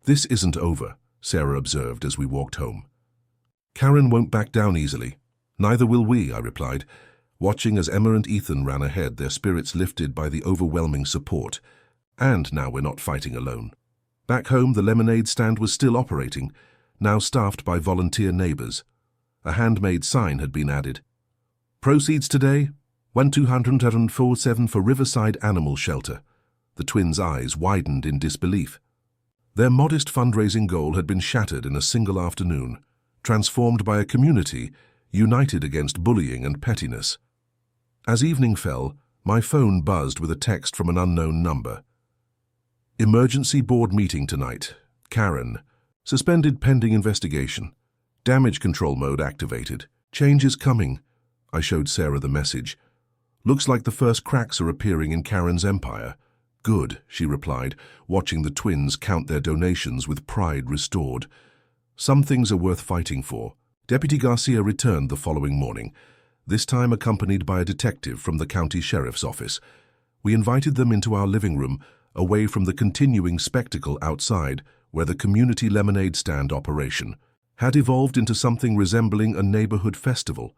"This isn't over," Sarah observed as we walked home. "Karen won't back down easily." "Neither will we," I replied. Watching as Emma and Ethan ran ahead, their spirits lifted by the overwhelming support. And now we're not fighting alone. Back home, the lemonade stand was still operating, now staffed by volunteer neighbors. A handmade sign had been added. Proceeds today, 1,247 for Riverside Animal Shelter. The twins' eyes widened in disbelief. Their modest fundraising goal had been shattered in a single afternoon, transformed by a community united against bullying and pettiness. As evening fell, my phone buzzed with a text from an unknown number. Emergency board meeting tonight. Karen. Suspended pending investigation. Damage control mode activated. Change is coming. I showed Sarah the message. Looks like the first cracks are appearing in Karen's empire. Good, she replied, watching the twins count their donations with pride restored. Some things are worth fighting for. Deputy Garcia returned the following morning, this time accompanied by a detective from the county sheriff's office. We invited them into our living room, away from the continuing spectacle outside, where the community lemonade stand operation had evolved into something resembling a neighborhood festival.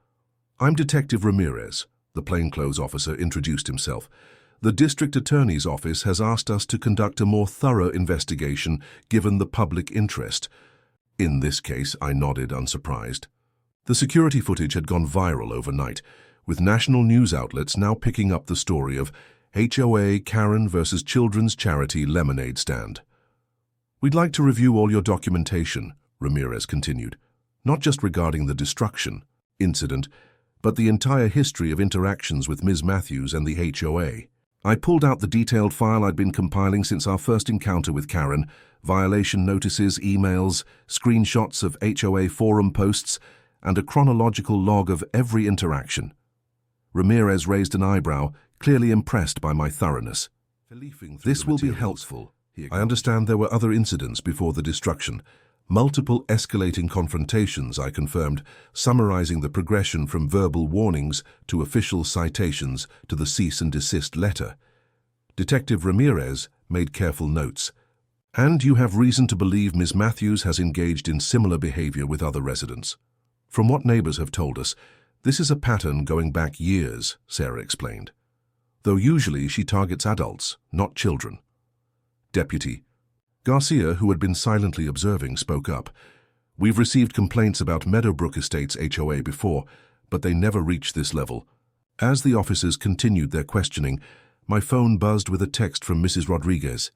I'm Detective Ramirez, the plainclothes officer introduced himself. The district attorney's office has asked us to conduct a more thorough investigation given the public interest. In this case, I nodded unsurprised. The security footage had gone viral overnight, with national news outlets now picking up the story of HOA Karen versus Children's Charity Lemonade Stand. We'd like to review all your documentation, Ramirez continued, not just regarding the destruction incident, but the entire history of interactions with Ms. Matthews and the HOA. I pulled out the detailed file I'd been compiling since our first encounter with Karen, violation notices, emails, screenshots of HOA forum posts, and a chronological log of every interaction. Ramirez raised an eyebrow, clearly impressed by my thoroughness. This will be helpful. I understand there were other incidents before the destruction. Multiple escalating confrontations, I confirmed, summarizing the progression from verbal warnings to official citations to the cease and desist letter. Detective Ramirez made careful notes. And you have reason to believe Ms. Matthews has engaged in similar behavior with other residents. From what neighbors have told us, this is a pattern going back years, Sarah explained. Though usually she targets adults, not children. Deputy Garcia, who had been silently observing, spoke up. We've received complaints about Meadowbrook Estates HOA before, but they never reached this level. As the officers continued their questioning, my phone buzzed with a text from Mrs. Rodriguez.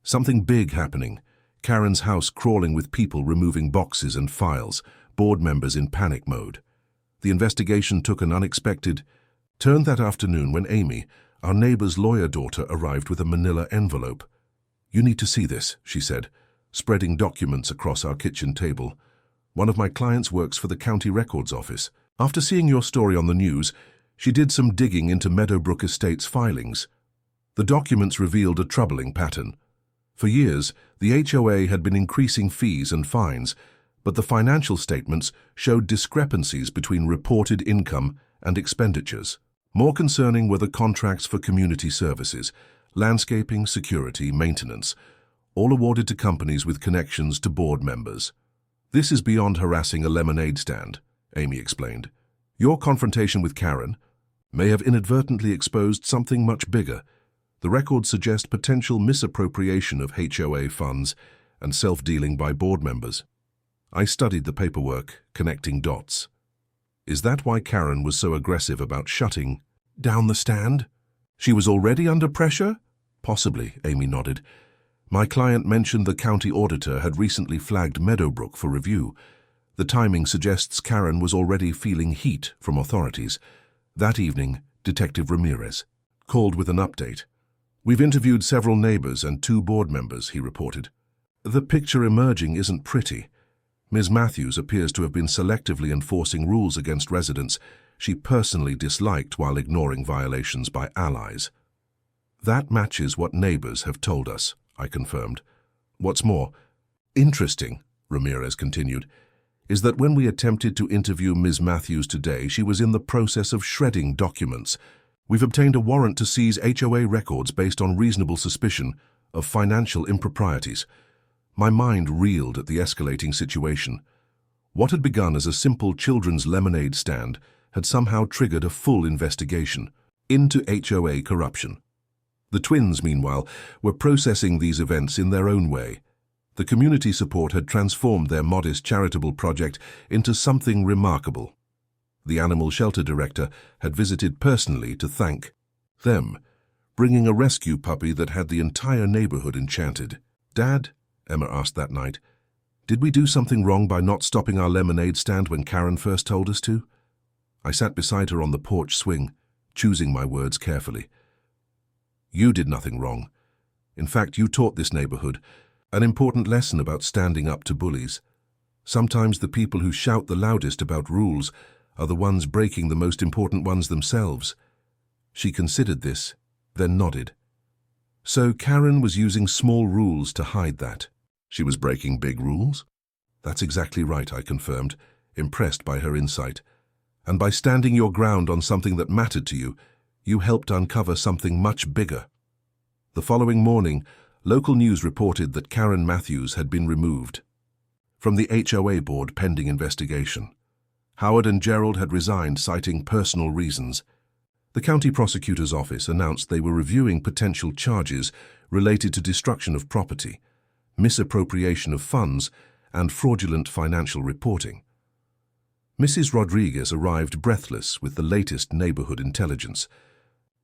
Something big happening. Karen's house crawling with people removing boxes and files, board members in panic mode. The investigation took an unexpected turn that afternoon when Amy, our neighbor's lawyer daughter, arrived with a manila envelope. You need to see this, she said, spreading documents across our kitchen table. One of my clients works for the county records office. After seeing your story on the news, she did some digging into Meadowbrook Estates filings. The documents revealed a troubling pattern. For years, the HOA had been increasing fees and fines, but the financial statements showed discrepancies between reported income and expenditures. More concerning were the contracts for community services, landscaping, security, maintenance, all awarded to companies with connections to board members. This is beyond harassing a lemonade stand, Amy explained. Your confrontation with Karen may have inadvertently exposed something much bigger. The records suggest potential misappropriation of HOA funds and self-dealing by board members. I studied the paperwork, connecting dots. Is that why Karen was so aggressive about shutting down the stand? She was already under pressure? Possibly, Amy nodded. My client mentioned the county auditor had recently flagged Meadowbrook for review. The timing suggests Karen was already feeling heat from authorities. That evening, Detective Ramirez called with an update. We've interviewed several neighbors and 2 board members, he reported. The picture emerging isn't pretty. Ms. Matthews appears to have been selectively enforcing rules against residents she personally disliked while ignoring violations by allies. That matches what neighbors have told us, I confirmed. What's more interesting, Ramirez continued, is that when we attempted to interview Ms. Matthews today, she was in the process of shredding documents. We've obtained a warrant to seize HOA records based on reasonable suspicion of financial improprieties. My mind reeled at the escalating situation. What had begun as a simple children's lemonade stand had somehow triggered a full investigation into HOA corruption. The twins, meanwhile, were processing these events in their own way. The community support had transformed their modest charitable project into something remarkable. The animal shelter director had visited personally to thank them, bringing a rescue puppy that had the entire neighborhood enchanted. "Dad," Emma asked that night, "did we do something wrong by not stopping our lemonade stand when Karen first told us to?" I sat beside her on the porch swing, choosing my words carefully. "You did nothing wrong. In fact, you taught this neighborhood an important lesson about standing up to bullies. Sometimes the people who shout the loudest about rules are the ones breaking the most important ones themselves." She considered this, then nodded. "So Karen was using small rules to hide that. She was breaking big rules?" "That's exactly right," I confirmed, impressed by her insight. "And by standing your ground on something that mattered to you, you helped uncover something much bigger." The following morning, local news reported that Karen Matthews had been removed from the HOA board pending investigation. Howard and Gerald had resigned, citing personal reasons. The county prosecutor's office announced they were reviewing potential charges related to destruction of property, misappropriation of funds, and fraudulent financial reporting. Mrs. Rodriguez arrived breathless with the latest neighborhood intelligence.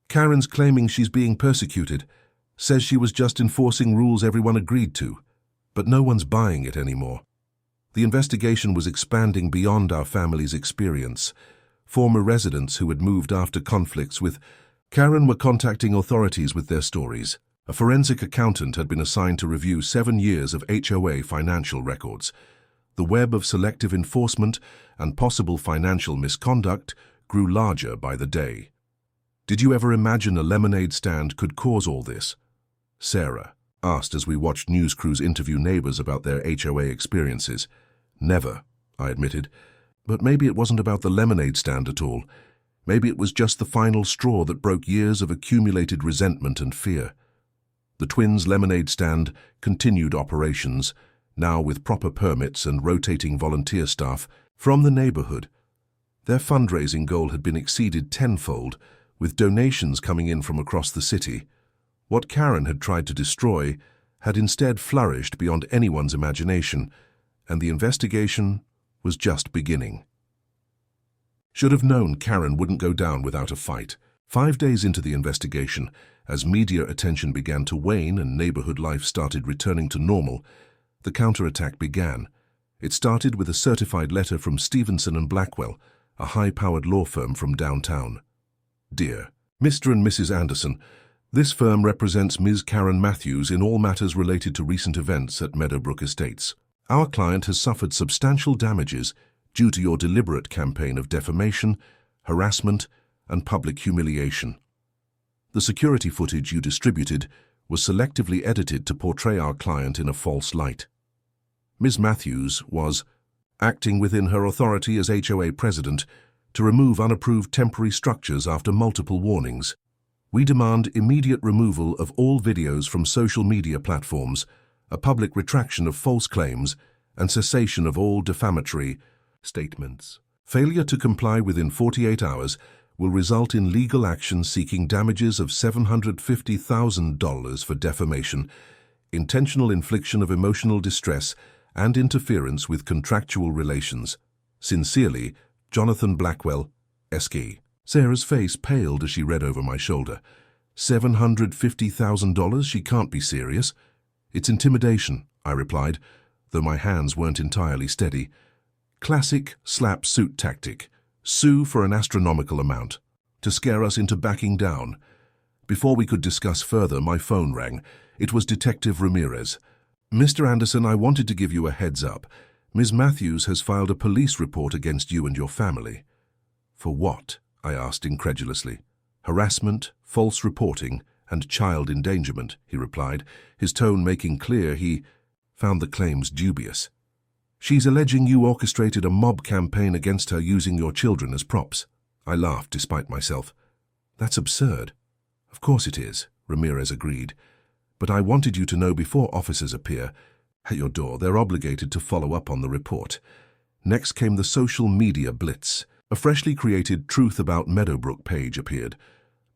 "Karen's claiming she's being persecuted, says she was just enforcing rules everyone agreed to, but no one's buying it anymore." The investigation was expanding beyond our family's experience. Former residents who had moved after conflicts with Karen were contacting authorities with their stories. A forensic accountant had been assigned to review 7 years of HOA financial records. The web of selective enforcement and possible financial misconduct grew larger by the day. "Did you ever imagine a lemonade stand could cause all this?" Sarah asked as we watched news crews interview neighbors about their HOA experiences. "Never," I admitted. "But maybe it wasn't about the lemonade stand at all. Maybe it was just the final straw that broke years of accumulated resentment and fear." The twins' lemonade stand continued operations, now with proper permits and rotating volunteer staff from the neighborhood. Their fundraising goal had been exceeded tenfold, with donations coming in from across the city. What Karen had tried to destroy had instead flourished beyond anyone's imagination, and the investigation was just beginning. Should have known Karen wouldn't go down without a fight. 5 days into the investigation, as media attention began to wane and neighborhood life started returning to normal, the counterattack began. It started with a certified letter from Stevenson and Blackwell, a high-powered law firm from downtown. "Dear Mr. and Mrs. Anderson, this firm represents Ms. Karen Matthews in all matters related to recent events at Meadowbrook Estates. Our client has suffered substantial damages due to your deliberate campaign of defamation, harassment, and public humiliation. The security footage you distributed was selectively edited to portray our client in a false light. Ms. Matthews was acting within her authority as HOA president to remove unapproved temporary structures after multiple warnings. We demand immediate removal of all videos from social media platforms, a public retraction of false claims, and cessation of all defamatory statements. Failure to comply within 48 hours will result in legal action seeking damages of $750,000 for defamation, intentional infliction of emotional distress, and interference with contractual relations. Sincerely, Jonathan Blackwell, S.K." Sarah's face paled as she read over my shoulder. $750,000? She can't be serious. "It's intimidation," I replied, though my hands weren't entirely steady. "Classic slap suit tactic. Sue for an astronomical amount, to scare us into backing down." Before we could discuss further, my phone rang. It was Detective Ramirez. "Mr. Anderson, I wanted to give you a heads up. Ms. Matthews has filed a police report against you and your family." "For what?" I asked incredulously. "Harassment, false reporting, and child endangerment," he replied, his tone making clear he found the claims dubious. "She's alleging you orchestrated a mob campaign against her using your children as props." I laughed despite myself. "That's absurd." "Of course it is," Ramirez agreed. "But I wanted you to know before officers appear at your door, they're obligated to follow up on the report." Next came the social media blitz. A freshly created Truth About Meadowbrook page appeared,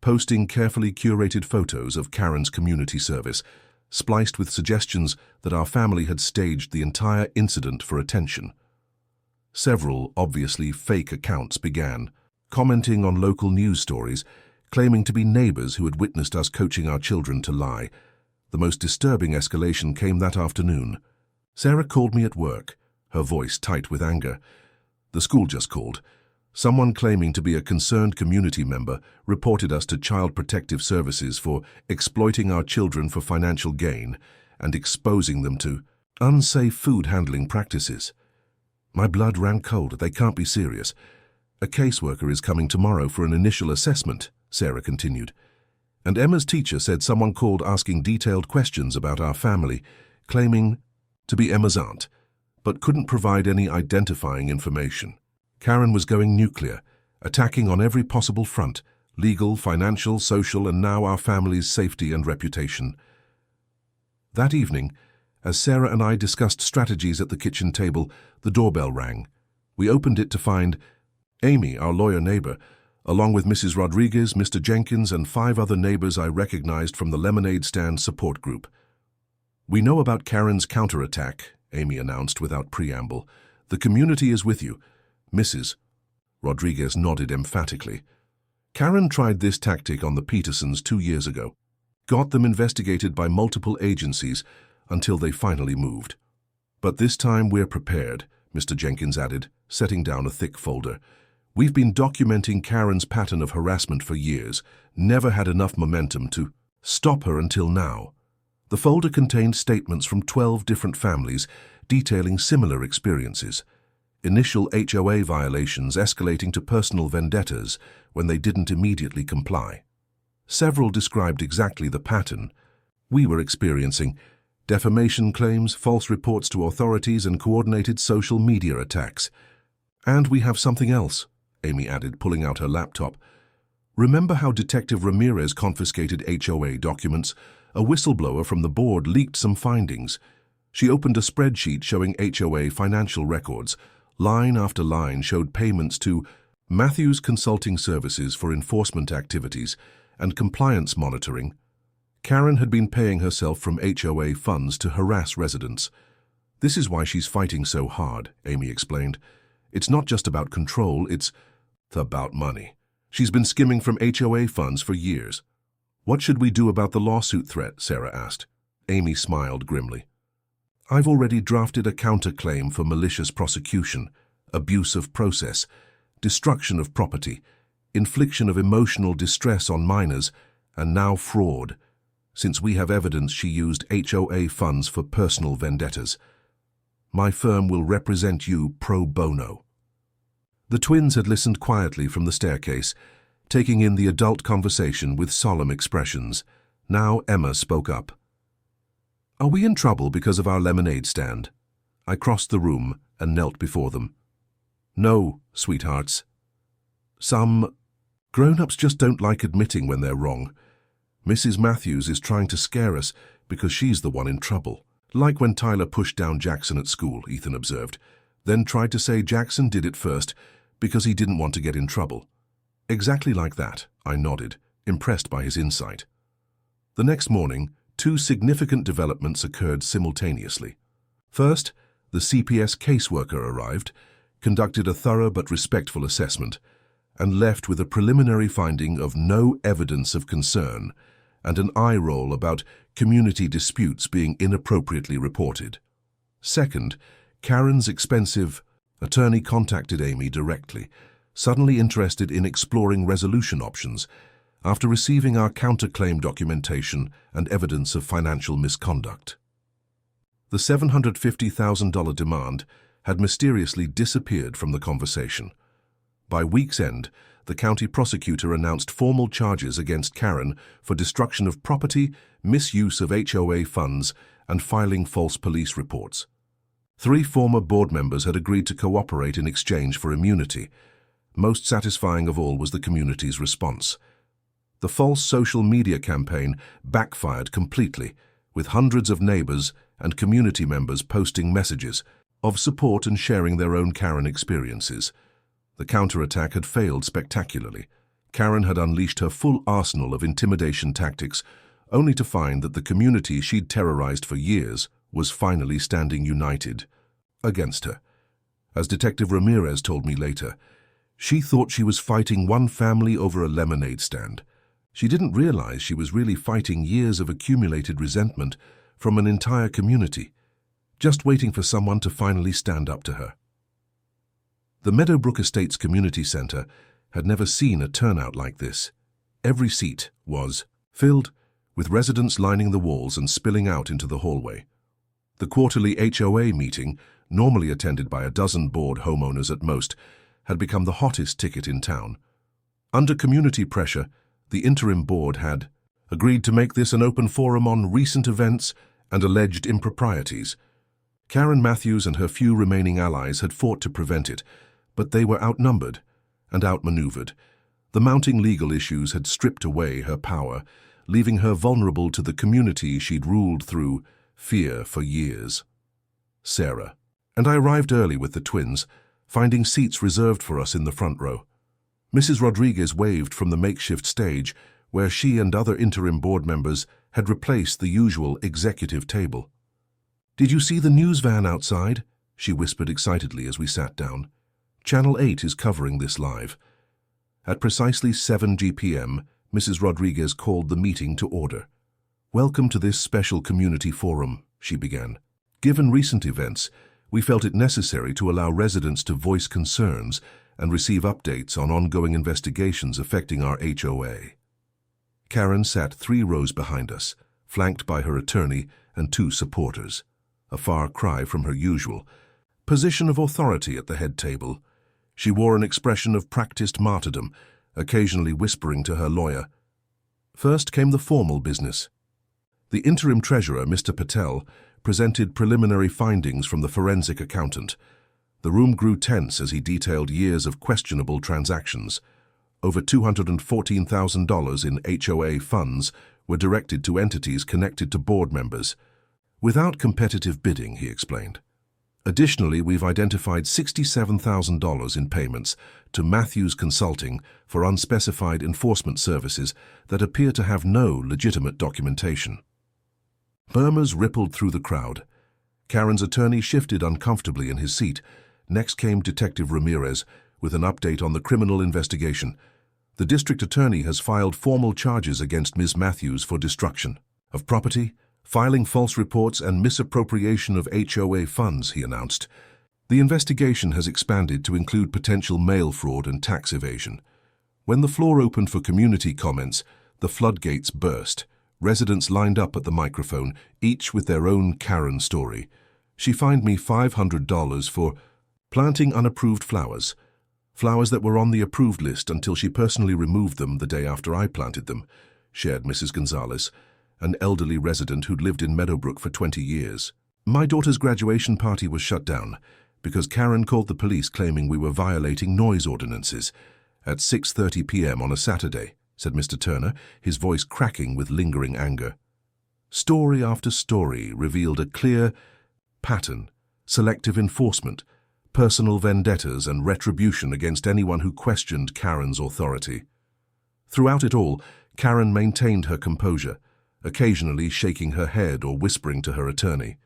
posting carefully curated photos of Karen's community service, spliced with suggestions that our family had staged the entire incident for attention. Several, obviously fake accounts began, commenting on local news stories, claiming to be neighbors who had witnessed us coaching our children to lie. The most disturbing escalation came that afternoon. Sarah called me at work, her voice tight with anger. The school just called. Someone claiming to be a concerned community member reported us to Child Protective Services for exploiting our children for financial gain and exposing them to unsafe food handling practices. My blood ran cold. They can't be serious. A caseworker is coming tomorrow for an initial assessment, Sarah continued. And Emma's teacher said someone called asking detailed questions about our family, claiming to be Emma's aunt, but couldn't provide any identifying information. Karen was going nuclear, attacking on every possible front: legal, financial, social, and now our family's safety and reputation. That evening, as Sarah and I discussed strategies at the kitchen table, the doorbell rang. We opened it to find Amy, our lawyer neighbor, along with Mrs. Rodriguez, Mr. Jenkins, and 5 other neighbors I recognized from the lemonade stand support group. "We know about Karen's counterattack," Amy announced without preamble. "The community is with you." Mrs. Rodriguez nodded emphatically. "Karen tried this tactic on the Petersons 2 years ago, got them investigated by multiple agencies until they finally moved. But this time we're prepared," Mr. Jenkins added, setting down a thick folder. "We've been documenting Karen's pattern of harassment for years, never had enough momentum to stop her until now." The folder contained statements from 12 different families detailing similar experiences. Initial HOA violations escalating to personal vendettas when they didn't immediately comply. Several described exactly the pattern we were experiencing: defamation claims, false reports to authorities, and coordinated social media attacks. "And we have something else," Amy added, pulling out her laptop. "Remember how Detective Ramirez confiscated HOA documents? A whistleblower from the board leaked some findings. She opened a spreadsheet showing HOA financial records. Line after line showed payments to Matthews Consulting Services for enforcement activities and compliance monitoring. Karen had been paying herself from HOA funds to harass residents. This is why she's fighting so hard," Amy explained. "It's not just about control, it's about money. She's been skimming from HOA funds for years." "What should we do about the lawsuit threat?" Sarah asked. Amy smiled grimly. "I've already drafted a counterclaim for malicious prosecution, abuse of process, destruction of property, infliction of emotional distress on minors, and now fraud, since we have evidence she used HOA funds for personal vendettas. My firm will represent you pro bono." The twins had listened quietly from the staircase, taking in the adult conversation with solemn expressions. Now Emma spoke up. "Are we in trouble because of our lemonade stand?" I crossed the room and knelt before them. "No, sweethearts. Some grown-ups just don't like admitting when they're wrong. Mrs. Matthews is trying to scare us because she's the one in trouble. Like when Tyler pushed down Jackson at school," Ethan observed, "then tried to say Jackson did it first because he didn't want to get in trouble." "Exactly like that," I nodded, impressed by his insight. The next morning, 2 significant developments occurred simultaneously. First, the CPS caseworker arrived, conducted a thorough but respectful assessment, and left with a preliminary finding of no evidence of concern and an eye roll about community disputes being inappropriately reported. Second, Karen's expensive attorney contacted Amy directly, suddenly interested in exploring resolution options after receiving our counterclaim documentation and evidence of financial misconduct. The $750,000 demand had mysteriously disappeared from the conversation. By week's end, the county prosecutor announced formal charges against Karen for destruction of property, misuse of HOA funds, and filing false police reports. 3 former board members had agreed to cooperate in exchange for immunity. Most satisfying of all was the community's response. The false social media campaign backfired completely, with hundreds of neighbors and community members posting messages of support and sharing their own Karen experiences. The counterattack had failed spectacularly. Karen had unleashed her full arsenal of intimidation tactics, only to find that the community she'd terrorized for years was finally standing united against her. As Detective Ramirez told me later, she thought she was fighting one family over a lemonade stand. She didn't realize she was really fighting years of accumulated resentment from an entire community, just waiting for someone to finally stand up to her. The Meadowbrook Estates Community Center had never seen a turnout like this. Every seat was filled, with residents lining the walls and spilling out into the hallway. The quarterly HOA meeting, normally attended by a dozen bored homeowners at most, had become the hottest ticket in town. Under community pressure, the interim board had agreed to make this an open forum on recent events and alleged improprieties. Karen Matthews and her few remaining allies had fought to prevent it, but they were outnumbered and outmaneuvered. The mounting legal issues had stripped away her power, leaving her vulnerable to the community she'd ruled through fear for years. Sarah and I arrived early with the twins, finding seats reserved for us in the front row. Mrs. Rodriguez waved from the makeshift stage, where she and other interim board members had replaced the usual executive table. "Did you see the news van outside?" she whispered excitedly as we sat down. "Channel 8 is covering this live." At precisely 7 p.m., Mrs. Rodriguez called the meeting to order. "Welcome to this special community forum," she began. "Given recent events, we felt it necessary to allow residents to voice concerns and receive updates on ongoing investigations affecting our HOA. Karen sat 3 rows behind us, flanked by her attorney and 2 supporters, a far cry from her usual position of authority at the head table. She wore an expression of practiced martyrdom, occasionally whispering to her lawyer. First came the formal business. The interim treasurer, Mr. Patel, presented preliminary findings from the forensic accountant. The room grew tense as he detailed years of questionable transactions. Over $214,000 in HOA funds were directed to entities connected to board members. Without competitive bidding, he explained. Additionally, we've identified $67,000 in payments to Matthews Consulting for unspecified enforcement services that appear to have no legitimate documentation. Murmurs rippled through the crowd. Karen's attorney shifted uncomfortably in his seat. Next came Detective Ramirez with an update on the criminal investigation. The district attorney has filed formal charges against Ms. Matthews for destruction of property, filing false reports, and misappropriation of HOA funds, he announced. The investigation has expanded to include potential mail fraud and tax evasion. When the floor opened for community comments, the floodgates burst. Residents lined up at the microphone, each with their own Karen story. She fined me $500 for planting unapproved flowers that were on the approved list until she personally removed them the day after I planted them, shared Mrs. Gonzalez, an elderly resident who'd lived in Meadowbrook for 20 years. My daughter's graduation party was shut down because Karen called the police claiming we were violating noise ordinances at 6:30 p.m. on a Saturday, said Mr. Turner, his voice cracking with lingering anger. Story after story revealed a clear pattern: selective enforcement, personal vendettas, and retribution against anyone who questioned Karen's authority. Throughout it all, Karen maintained her composure, occasionally shaking her head or whispering to her attorney.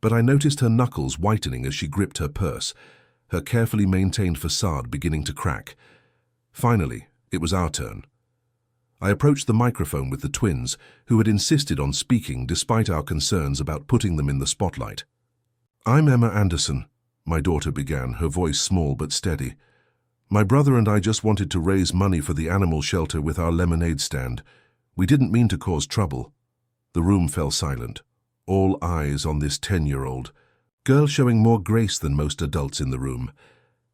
But I noticed her knuckles whitening as she gripped her purse, her carefully maintained facade beginning to crack. Finally, it was our turn. I approached the microphone with the twins, who had insisted on speaking despite our concerns about putting them in the spotlight. "I'm Emma Anderson," my daughter began, her voice small but steady. "My brother and I just wanted to raise money for the animal shelter with our lemonade stand. We didn't mean to cause trouble." The room fell silent, all eyes on this 10-year-old girl showing more grace than most adults in the room.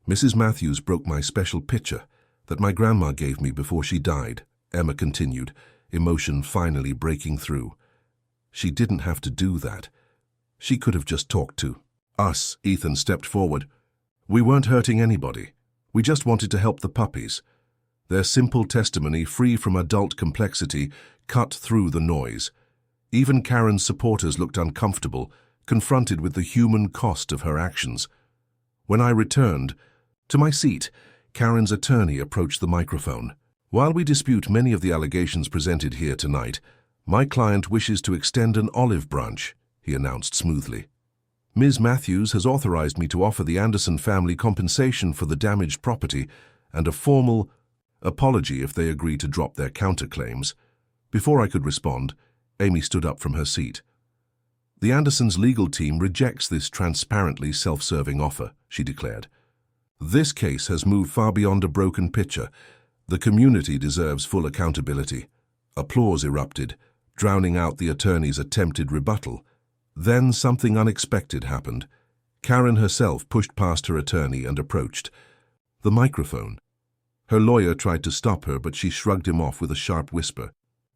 Mrs. Matthews broke my special picture that my grandma gave me before she died, Emma continued, emotion finally breaking through. She didn't have to do that. She could have just talked to us. Ethan stepped forward. "We weren't hurting anybody. We just wanted to help the puppies." Their simple testimony, free from adult complexity, cut through the noise. Even Karen's supporters looked uncomfortable, confronted with the human cost of her actions. When I returned, To my seat, Karen's attorney approached the microphone. While we dispute many of the allegations presented here tonight, my client wishes to extend an olive branch, he announced smoothly. Ms. Matthews has authorized me to offer the Anderson family compensation for the damaged property and a formal apology if they agree to drop their counterclaims. Before I could respond, Amy stood up from her seat. The Andersons' legal team rejects this transparently self-serving offer, she declared. This case has moved far beyond a broken picture. The community deserves full accountability. Applause erupted, drowning out the attorney's attempted rebuttal. Then something unexpected happened. Karen herself pushed past her attorney and approached the microphone. Her lawyer tried to stop her, but she shrugged him off with a sharp whisper.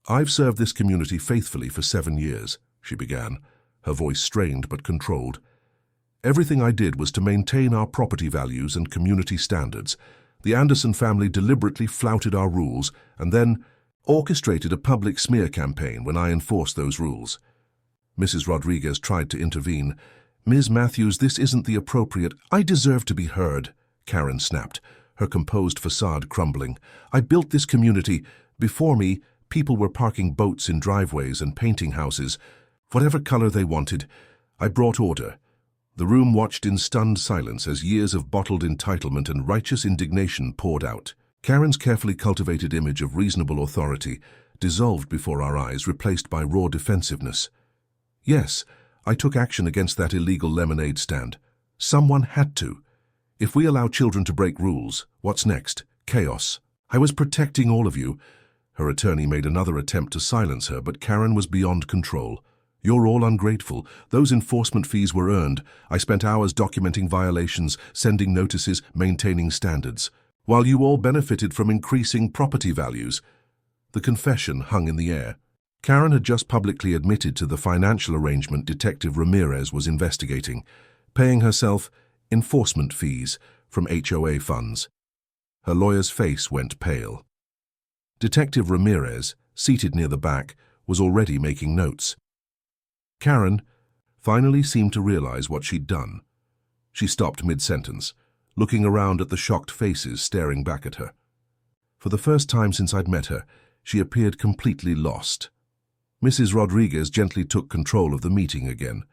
"I've served this community faithfully for 7 years, she began, her voice strained but controlled. Everything I did was to maintain our property values and community standards. The Anderson family deliberately flouted our rules and then orchestrated a public smear campaign when I enforced those rules." Mrs. Rodriguez tried to intervene. "Ms. Matthews, this isn't the appropriate—" "I deserve to be heard," Karen snapped, her composed facade crumbling. "I built this community. Before me, people were parking boats in driveways and painting houses, whatever color they wanted. I brought order." The room watched in stunned silence as years of bottled entitlement and righteous indignation poured out. Karen's carefully cultivated image of reasonable authority dissolved before our eyes, replaced by raw defensiveness. "Yes, I took action against that illegal lemonade stand. Someone had to. If we allow children to break rules, what's next? Chaos. I was protecting all of you." Her attorney made another attempt to silence her, but Karen was beyond control. "You're all ungrateful. Those enforcement fees were earned. I spent hours documenting violations, sending notices, maintaining standards, while you all benefited from increasing property values." The confession hung in the air. Karen had just publicly admitted to the financial arrangement Detective Ramirez was investigating, paying herself enforcement fees from HOA funds. Her lawyer's face went pale. Detective Ramirez, seated near the back, was already making notes. Karen finally seemed to realize what she'd done. She stopped mid-sentence, looking around at the shocked faces staring back at her. For the first time since I'd met her, she appeared completely lost. Mrs. Rodriguez gently took control of the meeting again.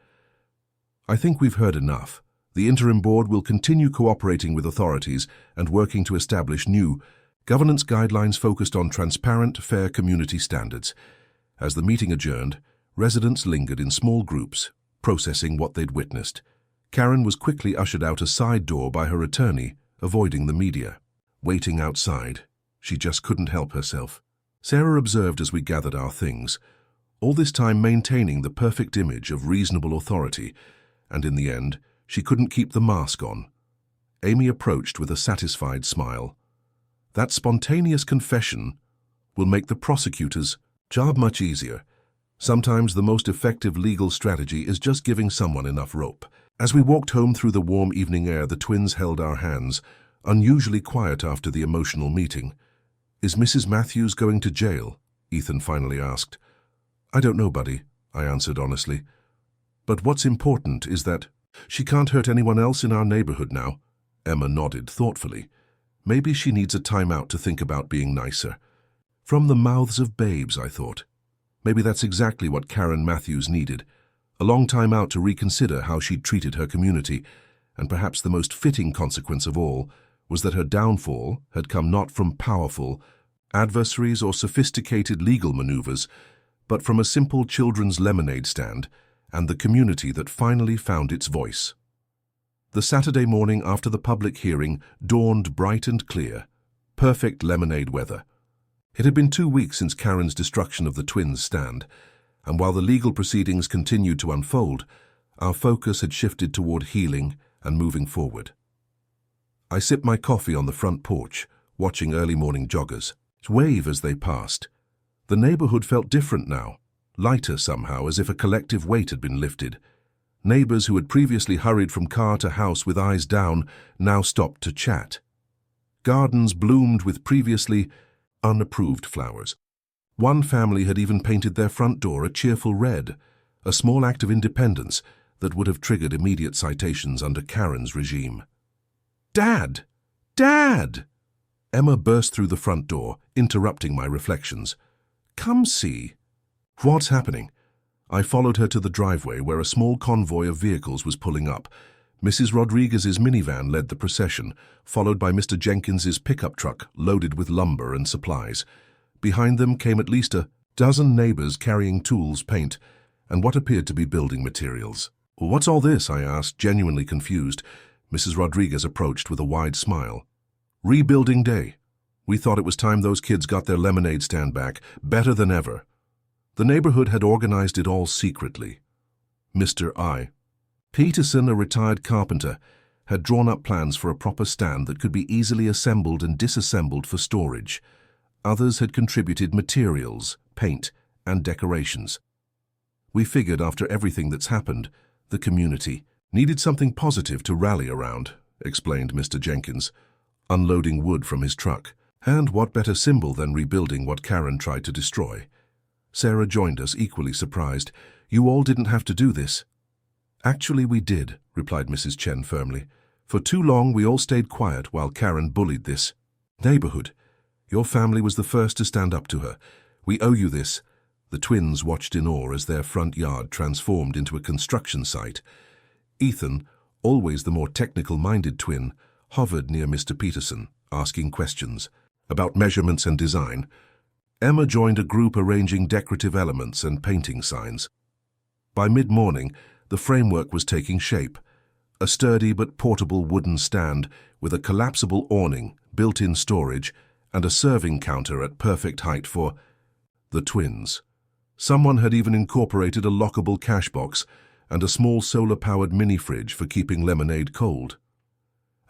"I think we've heard enough. The interim board will continue cooperating with authorities and working to establish new governance guidelines focused on transparent, fair community standards." As the meeting adjourned, residents lingered in small groups, processing what they'd witnessed. Karen was quickly ushered out a side door by her attorney, avoiding the media. Waiting outside, she just couldn't help herself. Sarah observed as we gathered our things, all this time maintaining the perfect image of reasonable authority, and in the end, she couldn't keep the mask on. Amy approached with a satisfied smile. "That spontaneous confession will make the prosecutor's job much easier. Sometimes the most effective legal strategy is just giving someone enough rope." As we walked home through the warm evening air, the twins held our hands, unusually quiet after the emotional meeting. "Is Mrs. Matthews going to jail?" Ethan finally asked. "I don't know, buddy," I answered honestly. "But what's important is that she can't hurt anyone else in our neighborhood now." Emma nodded thoughtfully. "Maybe she needs a timeout to think about being nicer." From the mouths of babes, I thought. Maybe that's exactly what Karen Matthews needed. A long time out to reconsider how she'd treated her community, and perhaps the most fitting consequence of all was that her downfall had come not from powerful adversaries or sophisticated legal maneuvers, but from a simple children's lemonade stand and the community that finally found its voice. The Saturday morning after the public hearing dawned bright and clear, perfect lemonade weather. It had been 2 weeks since Karen's destruction of the twins' stand, and while the legal proceedings continued to unfold, our focus had shifted toward healing and moving forward. I sipped my coffee on the front porch, watching early morning joggers wave as they passed. The neighborhood felt different now, lighter somehow, as if a collective weight had been lifted. Neighbors who had previously hurried from car to house with eyes down now stopped to chat. Gardens bloomed with previously unapproved flowers. One family had even painted their front door a cheerful red, a small act of independence that would have triggered immediate citations under Karen's regime. "Dad!" Dad! Emma burst through the front door, interrupting my reflections. Come see. What's happening? I followed her to the driveway where a small convoy of vehicles was pulling up. Mrs. Rodriguez's minivan led the procession, followed by Mr. Jenkins's pickup truck loaded with lumber and supplies. Behind them came at least a dozen neighbors carrying tools, paint, and what appeared to be building materials. What's all this? I asked, genuinely confused. Mrs. Rodriguez approached with a wide smile. Rebuilding day. We thought it was time those kids got their lemonade stand back, better than ever. The neighborhood had organized it all secretly. Mr. I. Peterson, a retired carpenter, had drawn up plans for a proper stand that could be easily assembled and disassembled for storage. Others had contributed materials, paint, and decorations. We figured after everything that's happened, the community needed something positive to rally around, explained Mr. Jenkins, unloading wood from his truck. And what better symbol than rebuilding what Karen tried to destroy? Sarah joined us, equally surprised. You all didn't have to do this. Actually, we did, replied Mrs. Chen firmly. For too long, we all stayed quiet while Karen bullied this neighborhood. Your family was the first to stand up to her. We owe you this. The twins watched in awe as their front yard transformed into a construction site. Ethan, always the more technical-minded twin, hovered near Mr. Peterson, asking questions about measurements and design. Emma joined a group arranging decorative elements and painting signs. By mid-morning, the framework was taking shape. A sturdy but portable wooden stand with a collapsible awning, built-in storage, and a serving counter at perfect height for the twins. Someone had even incorporated a lockable cash box and a small solar-powered mini-fridge for keeping lemonade cold.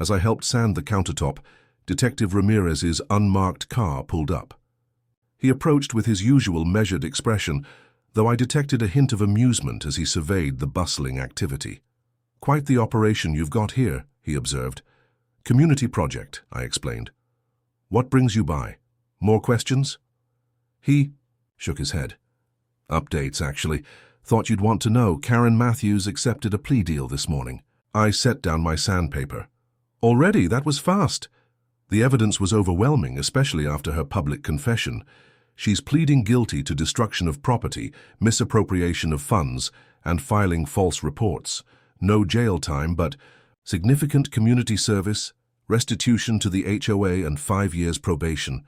As I helped sand the countertop, Detective Ramirez's unmarked car pulled up. He approached with his usual measured expression, though I detected a hint of amusement as he surveyed the bustling activity. Quite the operation you've got here, he observed. Community project, I explained. What brings you by? More questions? He shook his head. Updates, actually. Thought you'd want to know. Karen Matthews accepted a plea deal this morning. I set down my sandpaper. Already? That was fast. The evidence was overwhelming, especially after her public confession. She's pleading guilty to destruction of property, misappropriation of funds, and filing false reports. No jail time, but significant community service, restitution to the HOA, and 5 years probation.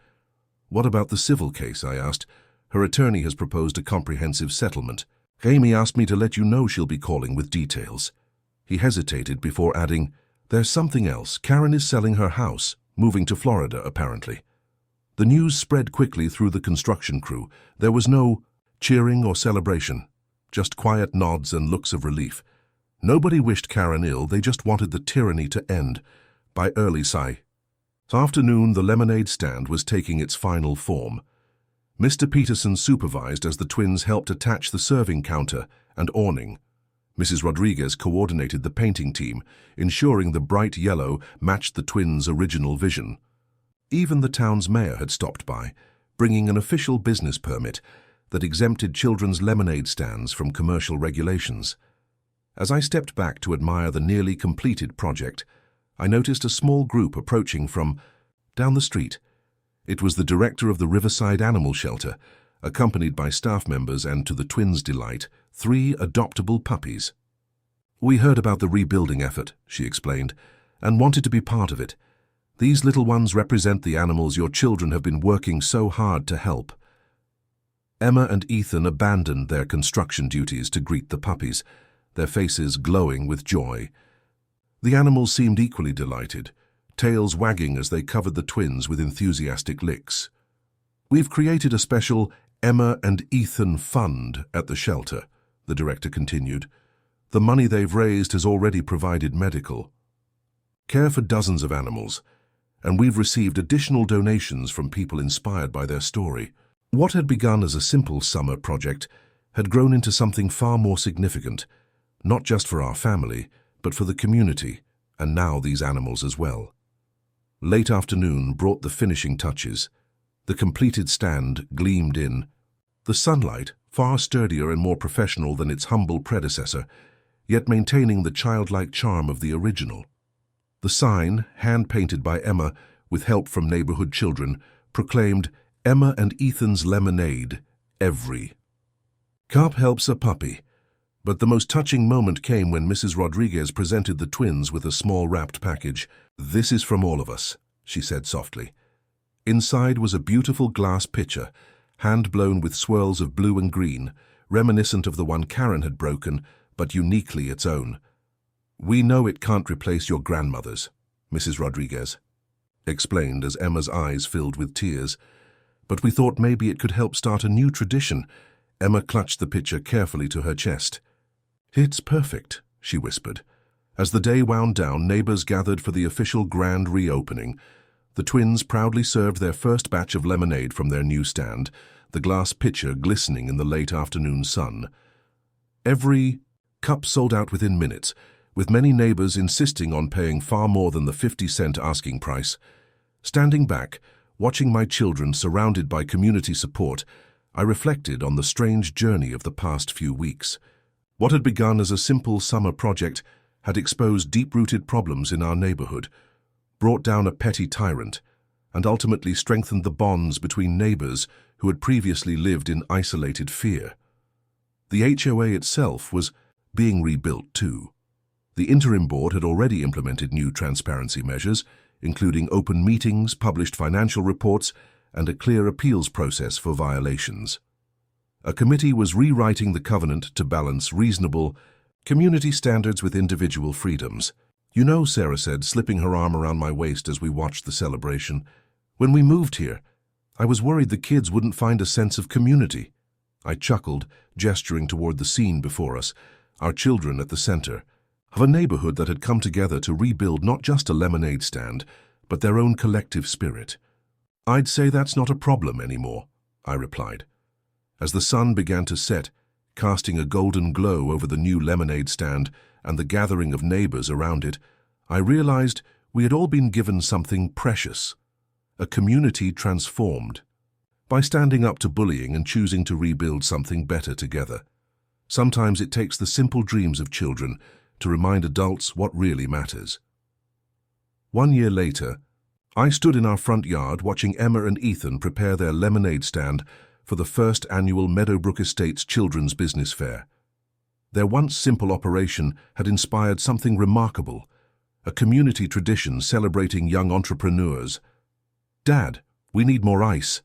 What about the civil case? I asked. Her attorney has proposed a comprehensive settlement. Amy asked me to let you know she'll be calling with details. He hesitated before adding, There's something else. Karen is selling her house, moving to Florida, apparently. The news spread quickly through the construction crew. There was no cheering or celebration, just quiet nods and looks of relief. Nobody wished Karen ill, they just wanted the tyranny to end. By early afternoon, the lemonade stand was taking its final form. Mr. Peterson supervised as the twins helped attach the serving counter and awning. Mrs. Rodriguez coordinated the painting team, ensuring the bright yellow matched the twins' original vision. Even the town's mayor had stopped by, bringing an official business permit that exempted children's lemonade stands from commercial regulations. As I stepped back to admire the nearly completed project, I noticed a small group approaching from down the street. It was the director of the Riverside Animal Shelter, accompanied by staff members and, to the twins' delight, 3 adoptable puppies. We heard about the rebuilding effort, she explained, and wanted to be part of it. These little ones represent the animals your children have been working so hard to help. Emma and Ethan abandoned their construction duties to greet the puppies, their faces glowing with joy. The animals seemed equally delighted, tails wagging as they covered the twins with enthusiastic licks. We've created a special Emma and Ethan Fund at the shelter, the director continued. The money they've raised has already provided medical care for dozens of animals, and we've received additional donations from people inspired by their story. What had begun as a simple summer project had grown into something far more significant, not just for our family, but for the community, and now these animals as well. Late afternoon brought the finishing touches. The completed stand gleamed in. The sunlight, far sturdier and more professional than its humble predecessor, yet maintaining the childlike charm of the original. The sign, hand-painted by Emma with help from neighborhood children, proclaimed Emma and Ethan's Lemonade, every cup helps a puppy. But the most touching moment came when Mrs. Rodriguez presented the twins with a small wrapped package. "This is from all of us," she said softly. Inside was a beautiful glass pitcher, hand-blown with swirls of blue and green, reminiscent of the one Karen had broken, but uniquely its own. "We know it can't replace your grandmother's," Mrs. Rodriguez explained as Emma's eyes filled with tears. "But we thought maybe it could help start a new tradition." Emma clutched the pitcher carefully to her chest. "It's perfect," she whispered. As the day wound down, neighbors gathered for the official grand reopening. The twins proudly served their first batch of lemonade from their new stand, the glass pitcher glistening in the late afternoon sun. Every cup sold out within minutes, with many neighbors insisting on paying far more than the 50-cent asking price. Standing back, watching my children surrounded by community support, I reflected on the strange journey of the past few weeks. What had begun as a simple summer project had exposed deep-rooted problems in our neighborhood, brought down a petty tyrant, and ultimately strengthened the bonds between neighbors who had previously lived in isolated fear. The HOA itself was being rebuilt too. The interim board had already implemented new transparency measures, including open meetings, published financial reports, and a clear appeals process for violations. A committee was rewriting the covenant to balance reasonable community standards with individual freedoms. "You know," Sarah said, slipping her arm around my waist as we watched the celebration, "when we moved here, I was worried the kids wouldn't find a sense of community." I chuckled, gesturing toward the scene before us, our children at the center, of a neighborhood that had come together to rebuild not just a lemonade stand, but their own collective spirit. "I'd say that's not a problem anymore," I replied. As the sun began to set, casting a golden glow over the new lemonade stand and the gathering of neighbors around it, I realized we had all been given something precious, a community transformed, by standing up to bullying and choosing to rebuild something better together. Sometimes it takes the simple dreams of children to remind adults what really matters. 1 year later, I stood in our front yard watching Emma and Ethan prepare their lemonade stand for the first annual Meadowbrook Estates Children's Business Fair. Their once simple operation had inspired something remarkable, a community tradition celebrating young entrepreneurs. "Dad, we need more ice,"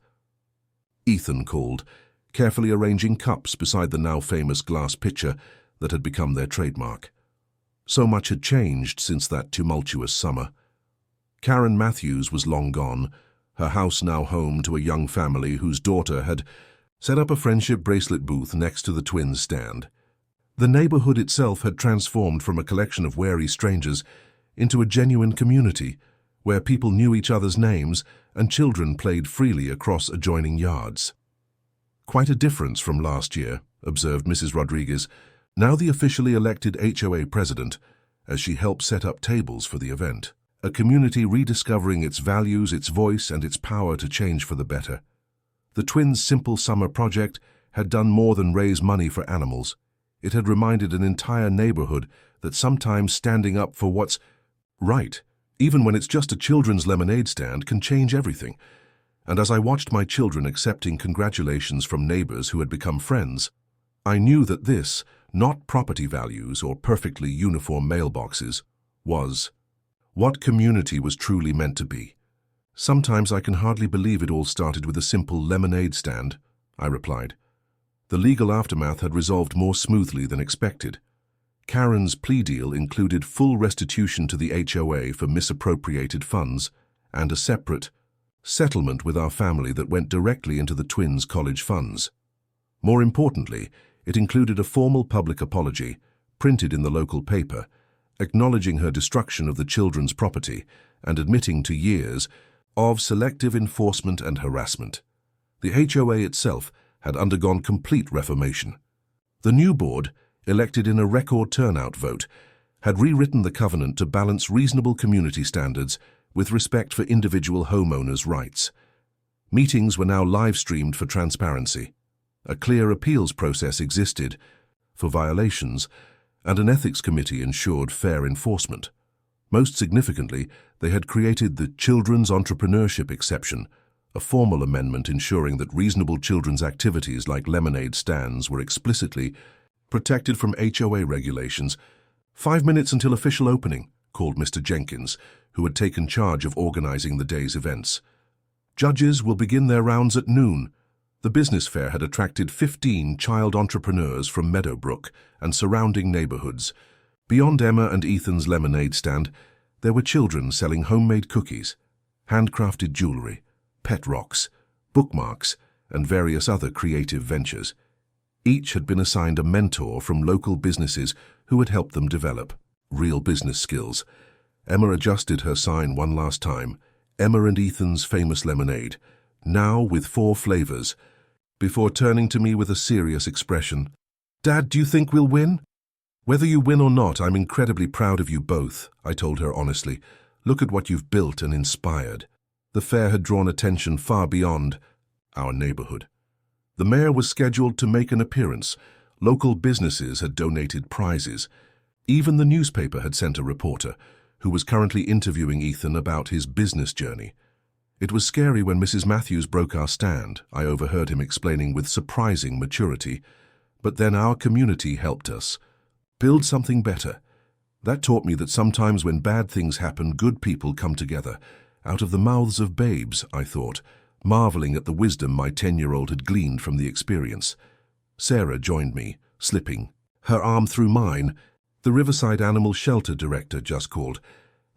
Ethan called, carefully arranging cups beside the now famous glass pitcher that had become their trademark. So much had changed since that tumultuous summer. Karen Matthews was long gone, her house now home to a young family whose daughter had set up a friendship bracelet booth next to the twins' stand. The neighborhood itself had transformed from a collection of wary strangers into a genuine community, where people knew each other's names and children played freely across adjoining yards. "Quite a difference from last year," observed Mrs. Rodriguez, now the officially elected HOA president, as she helped set up tables for the event. A community rediscovering its values, its voice, and its power to change for the better. The twins' simple summer project had done more than raise money for animals. It had reminded an entire neighborhood that sometimes standing up for what's right, even when it's just a children's lemonade stand, can change everything. And as I watched my children accepting congratulations from neighbors who had become friends, I knew that this, not property values or perfectly uniform mailboxes, was what community was truly meant to be. "Sometimes I can hardly believe it all started with a simple lemonade stand," I replied. The legal aftermath had resolved more smoothly than expected. Karen's plea deal included full restitution to the HOA for misappropriated funds and a separate settlement with our family that went directly into the twins' college funds. More importantly, it included a formal public apology, printed in the local paper, acknowledging her destruction of the children's property and admitting to years of selective enforcement and harassment. The HOA itself had undergone complete reformation. The new board, elected in a record turnout vote, had rewritten the covenant to balance reasonable community standards with respect for individual homeowners' rights. Meetings were now live-streamed for transparency. A clear appeals process existed for violations, and an ethics committee ensured fair enforcement. Most significantly, they had created the Children's Entrepreneurship Exception, a formal amendment ensuring that reasonable children's activities like lemonade stands were explicitly protected from HOA regulations. 5 minutes until official opening, called Mr. Jenkins, who had taken charge of organizing the day's events. Judges will begin their rounds at noon. The business fair had attracted 15 child entrepreneurs from Meadowbrook and surrounding neighborhoods. Beyond Emma and Ethan's lemonade stand, there were children selling homemade cookies, handcrafted jewelry, pet rocks, bookmarks, and various other creative ventures. Each had been assigned a mentor from local businesses who had helped them develop real business skills. Emma adjusted her sign one last time, Emma and Ethan's famous lemonade, now with 4 flavors, before turning to me with a serious expression. "Dad, do you think we'll win?" "Whether you win or not, I'm incredibly proud of you both," I told her honestly. "Look at what you've built and inspired." The fair had drawn attention far beyond our neighborhood. The mayor was scheduled to make an appearance. Local businesses had donated prizes. Even the newspaper had sent a reporter, who was currently interviewing Ethan about his business journey. It was scary when Mrs. Matthews broke our stand, I overheard him explaining with surprising maturity. But then our community helped us build something better. That taught me that sometimes when bad things happen, good people come together. Out of the mouths of babes, I thought, marveling at the wisdom my 10-year-old had gleaned from the experience. Sarah joined me, slipping her arm through mine. The Riverside Animal Shelter director just called.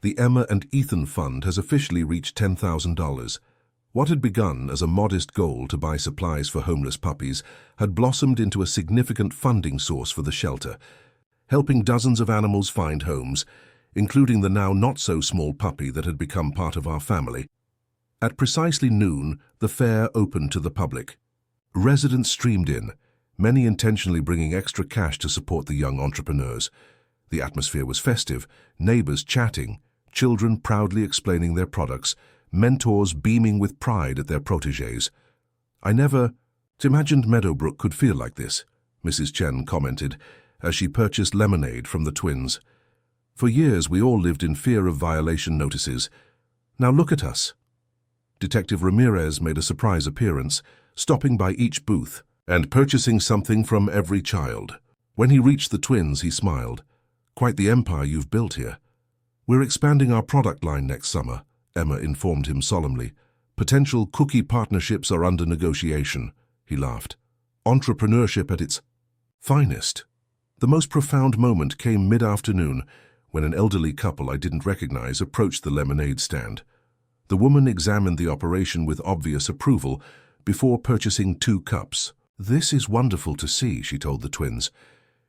The Emma and Ethan Fund has officially reached $10,000. What had begun as a modest goal to buy supplies for homeless puppies had blossomed into a significant funding source for the shelter, helping dozens of animals find homes, including the now not-so-small puppy that had become part of our family. At precisely noon, the fair opened to the public. Residents streamed in, many intentionally bringing extra cash to support the young entrepreneurs. The atmosphere was festive, neighbors chatting, children proudly explaining their products, mentors beaming with pride at their protégés. "I never imagined Meadowbrook could feel like this," Mrs. Chen commented, as she purchased lemonade from the twins. "For years we all lived in fear of violation notices. Now look at us." Detective Ramirez made a surprise appearance, stopping by each booth and purchasing something from every child. When he reached the twins, he smiled. "Quite the empire you've built here." "We're expanding our product line next summer," Emma informed him solemnly. "Potential cookie partnerships are under negotiation," he laughed. "Entrepreneurship at its finest." The most profound moment came mid-afternoon when an elderly couple I didn't recognize approached the lemonade stand. The woman examined the operation with obvious approval before purchasing 2 cups. "This is wonderful to see," she told the twins.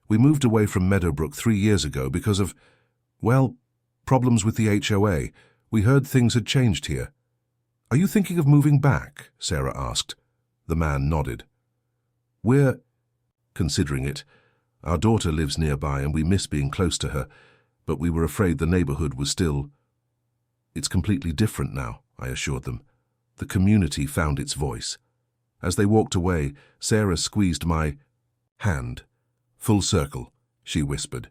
"We moved away from Meadowbrook 3 years ago because of, well, problems with the HOA. We heard things had changed here." "Are you thinking of moving back?" Sarah asked. The man nodded. "We're considering it. Our daughter lives nearby and we miss being close to her, but we were afraid the neighborhood was still—" "It's completely different now," I assured them. The community found its voice. As they walked away, Sarah squeezed my hand. "Full circle," she whispered.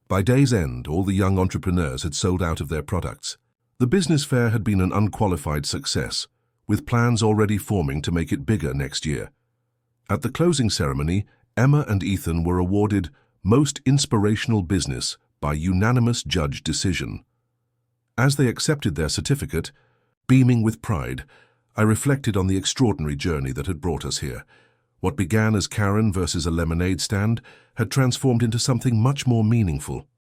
By day's end, all the young entrepreneurs had sold out of their products. The business fair had been an unqualified success, with plans already forming to make it bigger next year. At the closing ceremony, Emma and Ethan were awarded Most Inspirational Business by unanimous judge decision. As they accepted their certificate, beaming with pride, I reflected on the extraordinary journey that had brought us here. What began as Karen versus a lemonade stand had transformed into something much more meaningful.